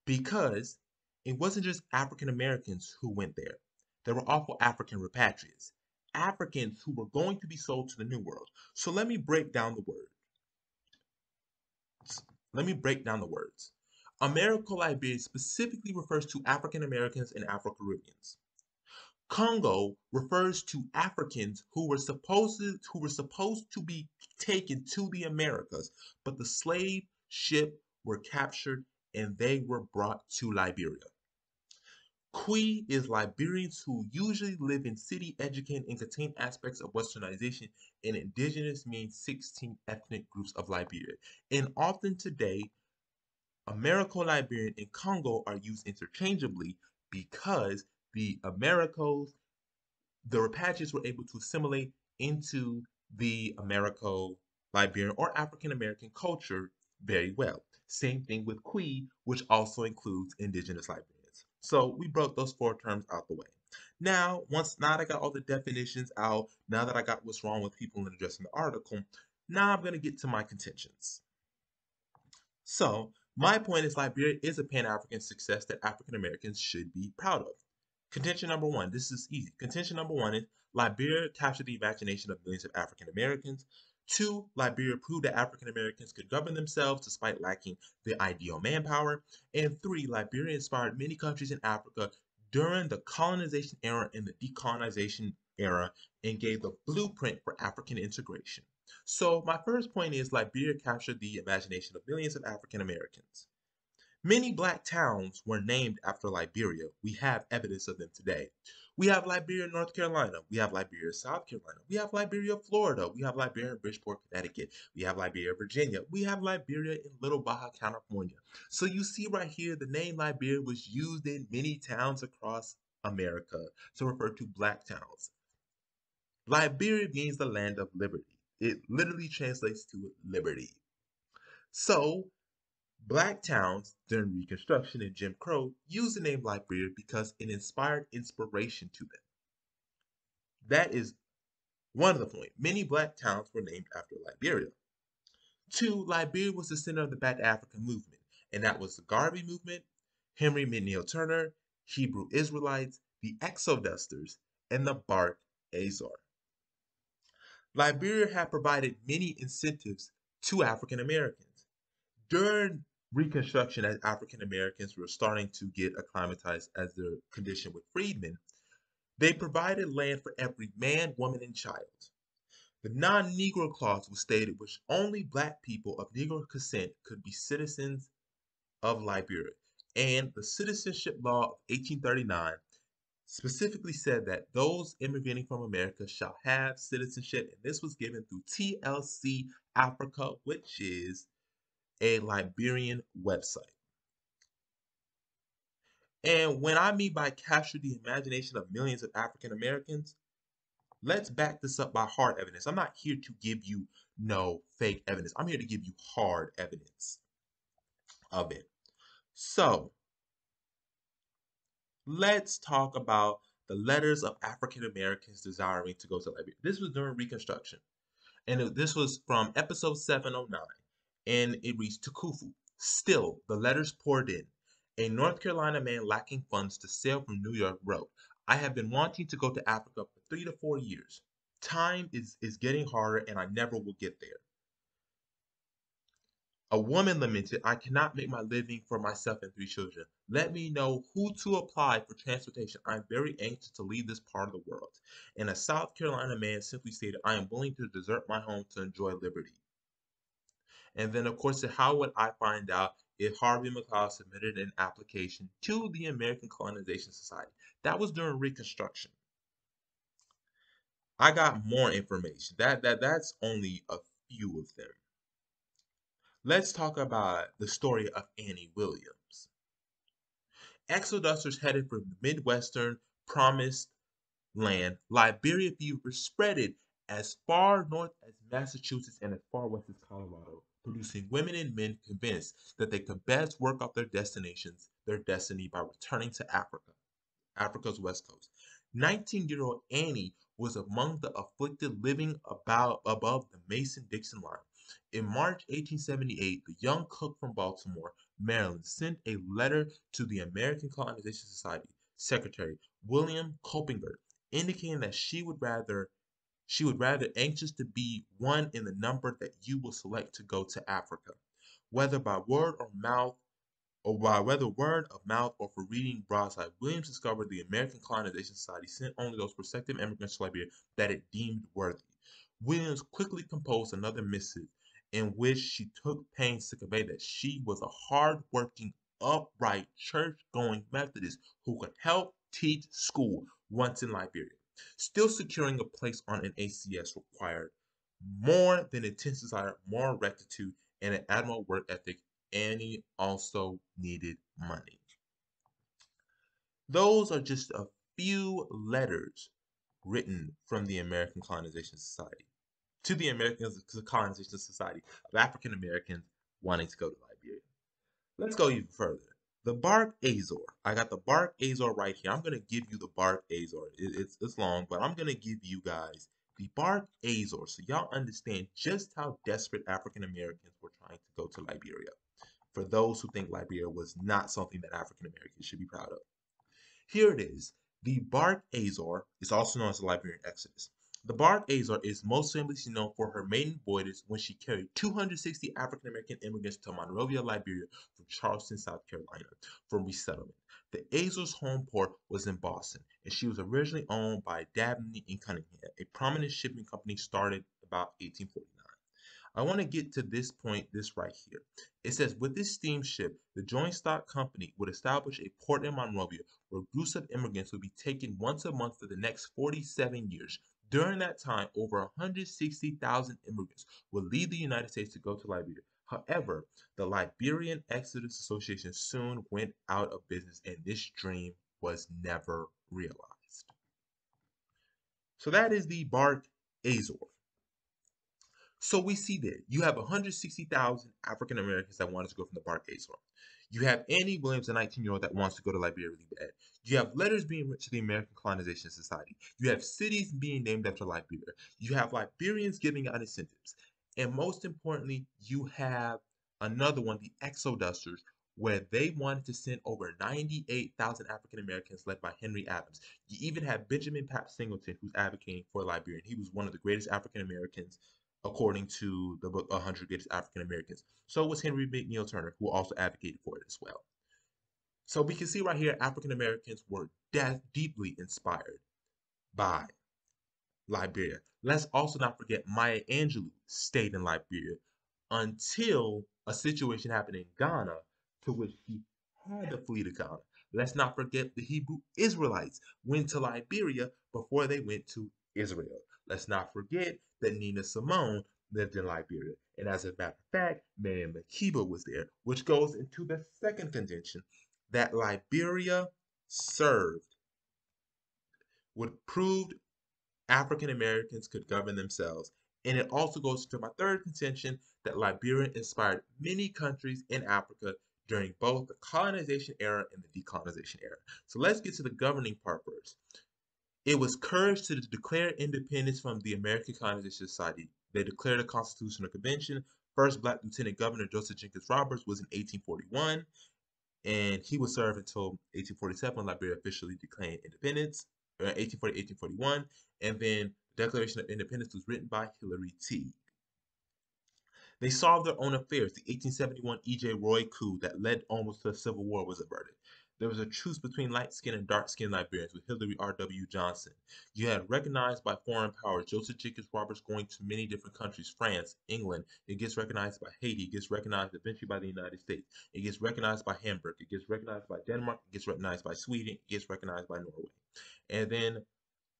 because it wasn't just African Americans who went there. There were also African repatriates, Africans who were going to be sold to the New World. So let me break down the words. Americo-Liberian specifically refers to African Americans and Afro-Caribbeans. Congo refers to Africans who were supposed to be taken to the Americas, but the slave ship were captured and they were brought to Liberia. Kui is Liberians who usually live in city, educated, and contain aspects of westernization, and indigenous means 16 ethnic groups of Liberia. And often today, Americo-Liberian and Congo are used interchangeably because the Americos, the Repatriates were able to assimilate into the Americo-Liberian or African-American culture very well. Same thing with Kui, which also includes indigenous Liberians. So we broke those four terms out the way. Now that I got all the definitions out, now that I got what's wrong with people in addressing the article, now I'm going to get to my contentions. So, my point is Liberia is a Pan African success that African Americans should be proud of. Contention number one, this is easy. Contention number one is Liberia captured the imagination of millions of African Americans. Two, Liberia proved that African Americans could govern themselves despite lacking the ideal manpower. And three, Liberia inspired many countries in Africa during the colonization era and the decolonization era and gave the blueprint for African integration. So, my first point is Liberia captured the imagination of millions of African Americans. Many black towns were named after Liberia. We have evidence of them today. We have Liberia, North Carolina. We have Liberia, South Carolina. We have Liberia, Florida. We have Liberia in Bridgeport, Connecticut. We have Liberia, Virginia. We have Liberia in Little Baja, California. So you see right here, the name Liberia was used in many towns across America to refer to black towns. Liberia means the land of liberty. It literally translates to liberty. So black towns during Reconstruction and Jim Crow used the name Liberia because it inspired inspiration to them. That is one of the points. Many black towns were named after Liberia. Two, Liberia was the center of the Back to Africa movement, and that was the Garvey movement, Henry McNeil Turner, Hebrew Israelites, the Exodusters, and the Bark Azar. Liberia had provided many incentives to African Americans. During Reconstruction, as African Americans were starting to get acclimatized as their condition with freedmen, they provided land for every man, woman, and child. The non-Negro clause was stated which only black people of Negro descent could be citizens of Liberia. And the Citizenship Law of 1839 specifically said that those immigrating from America shall have citizenship, and this was given through TLC Africa, which is a Liberian website. And when I mean by capture the imagination of millions of African Americans, let's back this up by hard evidence. I'm not here to give you no fake evidence. I'm here to give you hard evidence of it. So, let's talk about the letters of African Americans desiring to go to Liberia. This was during Reconstruction. And this was from episode 709. And it reads to Kufu. Still, the letters poured in. A North Carolina man lacking funds to sail from New York wrote, I have been wanting to go to Africa for 3 to 4 years. Time is getting harder and I never will get there. A woman lamented, I cannot make my living for myself and 3 children. Let me know who to apply for transportation. I'm very anxious to leave this part of the world. And a South Carolina man simply stated, I am willing to desert my home to enjoy liberty. And then, of course, how would I find out if Harvey McLeod submitted an application to the American Colonization Society? That was during Reconstruction. I got more information. That's only a few of them. Let's talk about the story of Annie Williams. Exodusters headed for the Midwestern Promised Land. Liberia fever spreaded as far north as Massachusetts and as far west as Colorado, producing women and men convinced that they could best work out their destiny by returning to Africa's west coast. 19-year-old Annie was among the afflicted living above the Mason-Dixon line. In March 1878, the young cook from Baltimore, Maryland, sent a letter to the American Colonization Society Secretary William Copinger, indicating that she would rather anxious to be one in the number that you will select to go to Africa, whether by word or mouth or by whether word of mouth or for reading broadside. Williams discovered the American Colonization Society sent only those prospective immigrants to Liberia that it deemed worthy. Williams quickly composed another missive in which she took pains to convey that she was a hard-working, upright, church-going Methodists who could help teach school once in Liberia. Still securing a place on an ACS required more than intense desire, moral rectitude, and an admirable work ethic, and he also needed money. Those are just a few letters written from the American Colonization Society to the American Colonization Society of African Americans wanting to go to Liberia. Let's go even further. The Bark Azor. I got the Bark Azor right here. I'm going to give you the Bark Azor. It's long, but I'm going to give you guys the Bark Azor so y'all understand just how desperate African Americans were trying to go to Liberia. For those who think Liberia was not something that African Americans should be proud of. Here it is. The Bark Azor is also known as the Liberian Exodus. The Bark Azor is most famously known for her maiden voyage when she carried 260 African American immigrants to Monrovia, Liberia from Charleston, South Carolina for resettlement. The Azor's home port was in Boston, and she was originally owned by Dabney and Cunningham, a prominent shipping company started about 1849. I want to get to this point, this right here. It says, with this steamship, the joint stock company would establish a port in Monrovia where groups of immigrants would be taken once a month for the next 47 years. During that time, over 160,000 immigrants would leave the United States to go to Liberia. However, the Liberian Exodus Association soon went out of business and this dream was never realized. So that is the Bark Azor. So we see that you have 160,000 African Americans that wanted to go from the Bark Azor. You have Annie Williams, a 19-year-old that wants to go to Liberia really bad. You have letters being written to the American Colonization Society. You have cities being named after Liberia. You have Liberians giving out incentives. And most importantly, you have another one, the Exodusters, where they wanted to send over 98,000 African Americans led by Henry Adams. You even have Benjamin Pap Singleton, who's advocating for Liberia. He was one of the greatest African Americans according to the book 100 Greatest African Americans. So was Henry McNeil Turner, who also advocated for it as well. So we can see right here, African Americans were deeply inspired by Liberia. Let's also not forget Maya Angelou stayed in Liberia until a situation happened in Ghana to which she had to flee to Ghana. Let's not forget the Hebrew Israelites went to Liberia before they went to Israel. Let's not forget that Nina Simone lived in Liberia. And as a matter of fact, Miriam Makeba was there, which goes into the second contention that Liberia served would prove African Americans could govern themselves. And it also goes to my third contention that Liberia inspired many countries in Africa during both the colonization era and the decolonization era. So let's get to the governing part first. It was courage to declare independence from the American Colonization Society. They declared a constitutional convention. First black lieutenant governor Joseph Jenkins Roberts was in 1841, and he would serve until 1847 when Liberia officially declared independence, 1840-1841, and then the Declaration of Independence was written by Hilary Teague. They solved their own affairs. The 1871 E.J. Roy coup that led almost to a civil war was averted. There was a truce between light-skinned and dark-skinned Liberians with Hillary R.W. Johnson. You had recognized by foreign powers. Joseph Jenkins Roberts going to many different countries, France, England. It gets recognized by Haiti. It gets recognized eventually by the United States. It gets recognized by Hamburg. It gets recognized by Denmark. It gets recognized by Sweden. It gets recognized by Norway. And then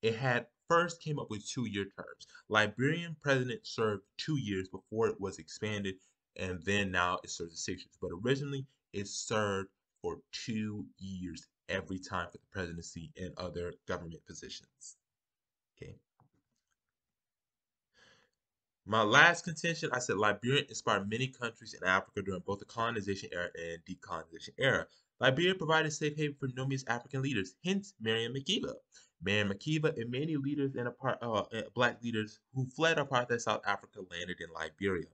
it had first came up with 2-year terms. Liberian president served 2 years before it was expanded, and then now it serves 6 years. But originally, it served for 2 years every time for the presidency and other government positions. Okay. My last contention, I said Liberia inspired many countries in Africa during both the colonization era and decolonization era. Liberia provided safe haven for numerous African leaders, hence Miriam Makeba. Miriam Makeba and many leaders and black leaders who fled apartheid South Africa landed in Liberia.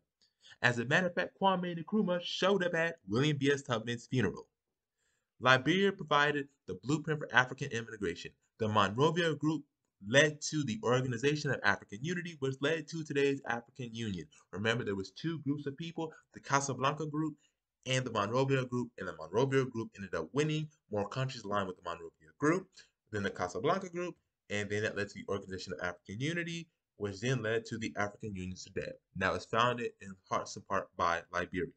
As a matter of fact, Kwame Nkrumah showed up at William B.S. Tubman's funeral. Liberia provided the blueprint for African immigration. The Monrovia Group led to the Organization of African Unity, which led to today's African Union. Remember, there was 2 groups of people, the Casablanca Group and the Monrovia Group, and the Monrovia Group ended up winning. More countries aligned with the Monrovia Group than the Casablanca Group, and then that led to the Organization of African Unity, which then led to the African Union today. Now it's founded in hearts and part by Liberia.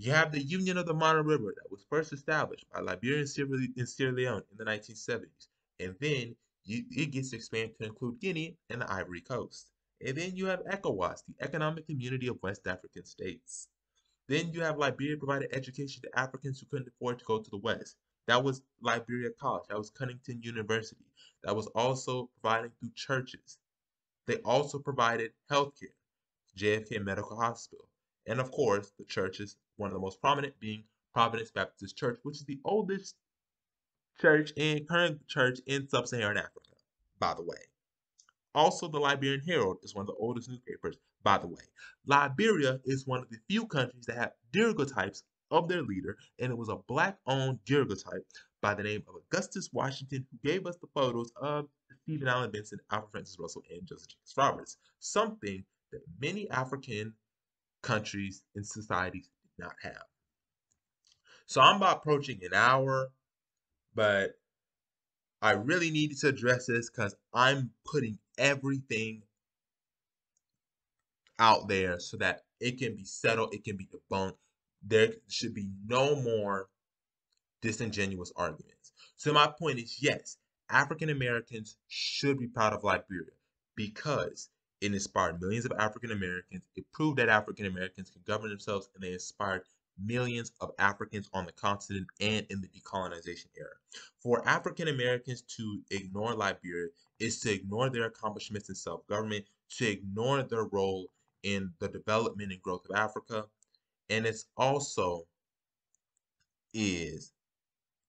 You have the Union of the Mara River that was first established by Liberia and Sierra Leone in the 1970s. And then it gets expanded to include Guinea and the Ivory Coast. And then you have ECOWAS, the Economic Community of West African States. Then you have Liberia provided education to Africans who couldn't afford to go to the West. That was Liberia College. That was Cunnington University. That was also providing through churches. They also provided healthcare, JFK Medical Hospital. And of course, the churches, one of the most prominent being Providence Baptist Church, which is the oldest church and current church in sub-Saharan Africa, by the way. Also, the Liberian Herald is one of the oldest newspapers, by the way. Liberia is one of the few countries that have daguerreotypes of their leader, and it was a black-owned daguerreotype by the name of Augustus Washington, who gave us the photos of Stephen Allen Benson, Alfred Francis Russell, and Joseph James Roberts, something that many African countries and societies did not have. So I'm about approaching an hour, but I really needed to address this because I'm putting everything out there so that it can be settled, it can be debunked. There should be no more disingenuous arguments. So my point is, yes, African Americans should be proud of Liberia because it inspired millions of African Americans. It proved that African Americans can govern themselves, and they inspired millions of Africans on the continent and in the decolonization era. For African Americans to ignore Liberia is to ignore their accomplishments in self-government, to ignore their role in the development and growth of Africa, and it's also is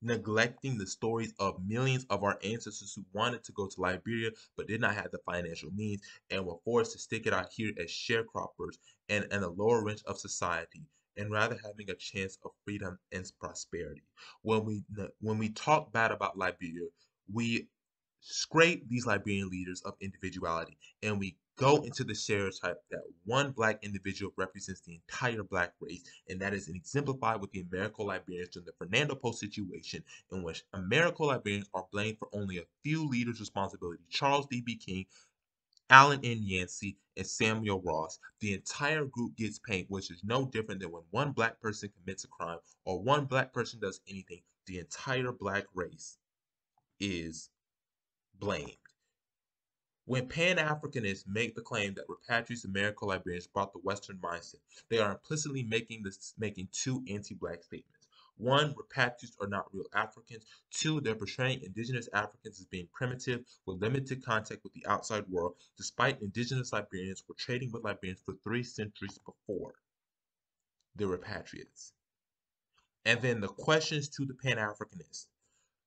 neglecting the stories of millions of our ancestors who wanted to go to Liberia but did not have the financial means and were forced to stick it out here as sharecroppers and a lower range of society, and rather having a chance of freedom and prosperity. When we talk bad about Liberia, we scrape these Liberian leaders of individuality, and we go into the stereotype that one black individual represents the entire black race, and that is exemplified with the Americo-Liberians during the Fernando Po situation, in which Americo-Liberians are blamed for only a few leaders' responsibility: Charles D.B. King, Allen N. Yancey, and Samuel Ross. The entire group gets paid, which is no different than when one black person commits a crime or one black person does anything. The entire black race is blamed. When Pan-Africanists make the claim that repatriates Americo-Liberians brought the Western mindset, they are implicitly making two anti-black statements. One, repatriates are not real Africans. Two, they're portraying indigenous Africans as being primitive with limited contact with the outside world, despite indigenous Liberians were trading with Liberians for 3 centuries before the repatriates. And then the questions to the Pan-Africanists.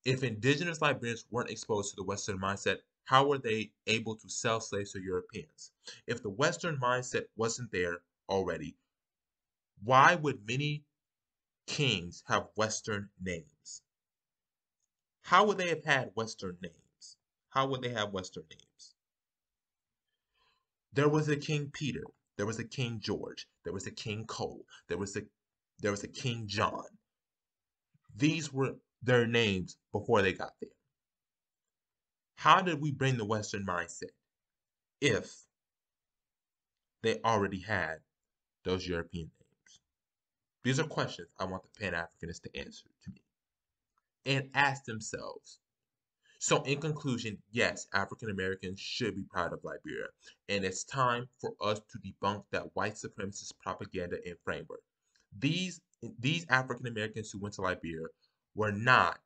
If indigenous Liberians weren't exposed to the Western mindset, how were they able to sell slaves to Europeans? If the Western mindset wasn't there already, why would many kings have Western names? How would they have had Western names? How would they have Western names? There was a King Peter, there was a King George, there was a King Cole, there was a King John. These were their names before they got there. How did we bring the Western mindset if they already had those European names? These are questions I want the Pan-Africanists to answer to me and ask themselves. So in conclusion, yes, African Americans should be proud of Liberia, and it's time for us to debunk that white supremacist propaganda and framework. These African Americans who went to Liberia were not,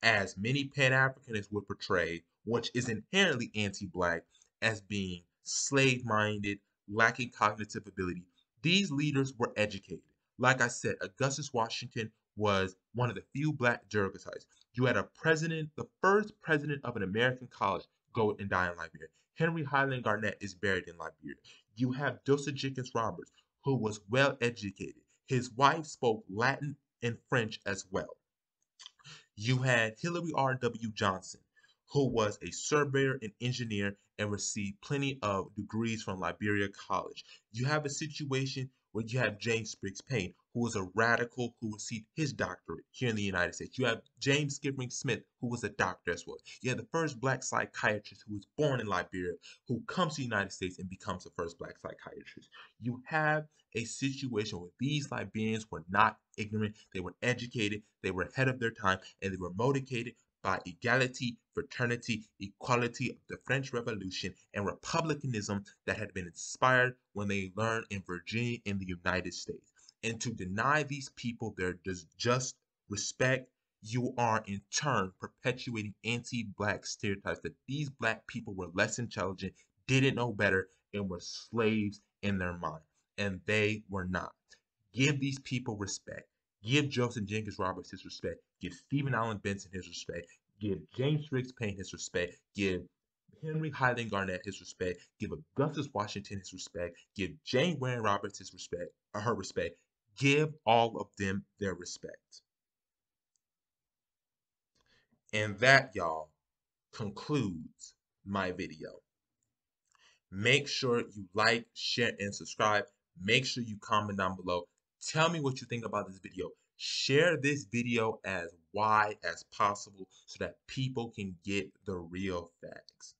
as many Pan-Africanists would portray, which is inherently anti-black, as being slave-minded, lacking cognitive ability. These leaders were educated. Like I said, Augustus Washington was one of the few black bureaucrats. You had a president, the first president of an American college, go and die in Liberia. Henry Highland Garnett is buried in Liberia. You have Joseph Jenkins Roberts, who was well educated. His wife spoke Latin and French as well. You had Hillary R.W. Johnson, who was a surveyor and engineer and received plenty of degrees from Liberia College. You have a situation where you have James Briggs Payne, who was a radical who received his doctorate here in the United States. You have James Skippering Smith, who was a doctor as well. You have the first black psychiatrist who was born in Liberia, who comes to the United States and becomes the first black psychiatrist. You have a situation where these Liberians were not ignorant, they were educated, they were ahead of their time, and they were motivated by equality, fraternity, equality of the French Revolution, and republicanism that had been inspired when they learned in Virginia in the United States. And to deny these people their just respect, you are in turn perpetuating anti-black stereotypes that these black people were less intelligent, didn't know better, and were slaves in their mind. And they were not. Give these people respect. Give Joseph Jenkins Roberts his respect. Give Stephen Allen Benson his respect. Give James Briggs Payne his respect. Give Henry Highland Garnett his respect. Give Augustus Washington his respect. Give Jane Warren Roberts his respect, or her respect. Give all of them their respect. And that, y'all, concludes my video. Make sure you like, share, and subscribe. Make sure you comment down below. Tell me what you think about this video. Share this video as wide as possible so that people can get the real facts.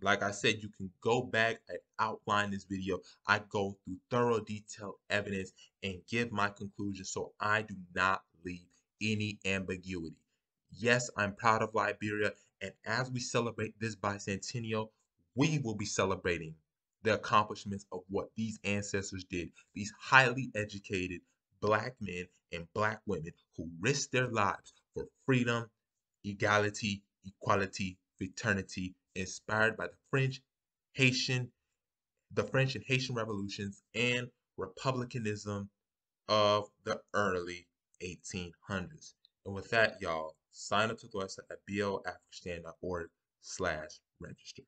Like I said, you can go back and outline this video. I go through thorough, detailed evidence and give my conclusion so I do not leave any ambiguity. Yes, I'm proud of Liberia, and as we celebrate this bicentennial, we will be celebrating the accomplishments of what these ancestors did. These highly educated black men and black women who risked their lives for freedom, equality, equality, fraternity, inspired by Haitian, the French and Haitian revolutions and republicanism of the early 1800s. And with that, y'all, sign up to the website at boafrikstan.org/register.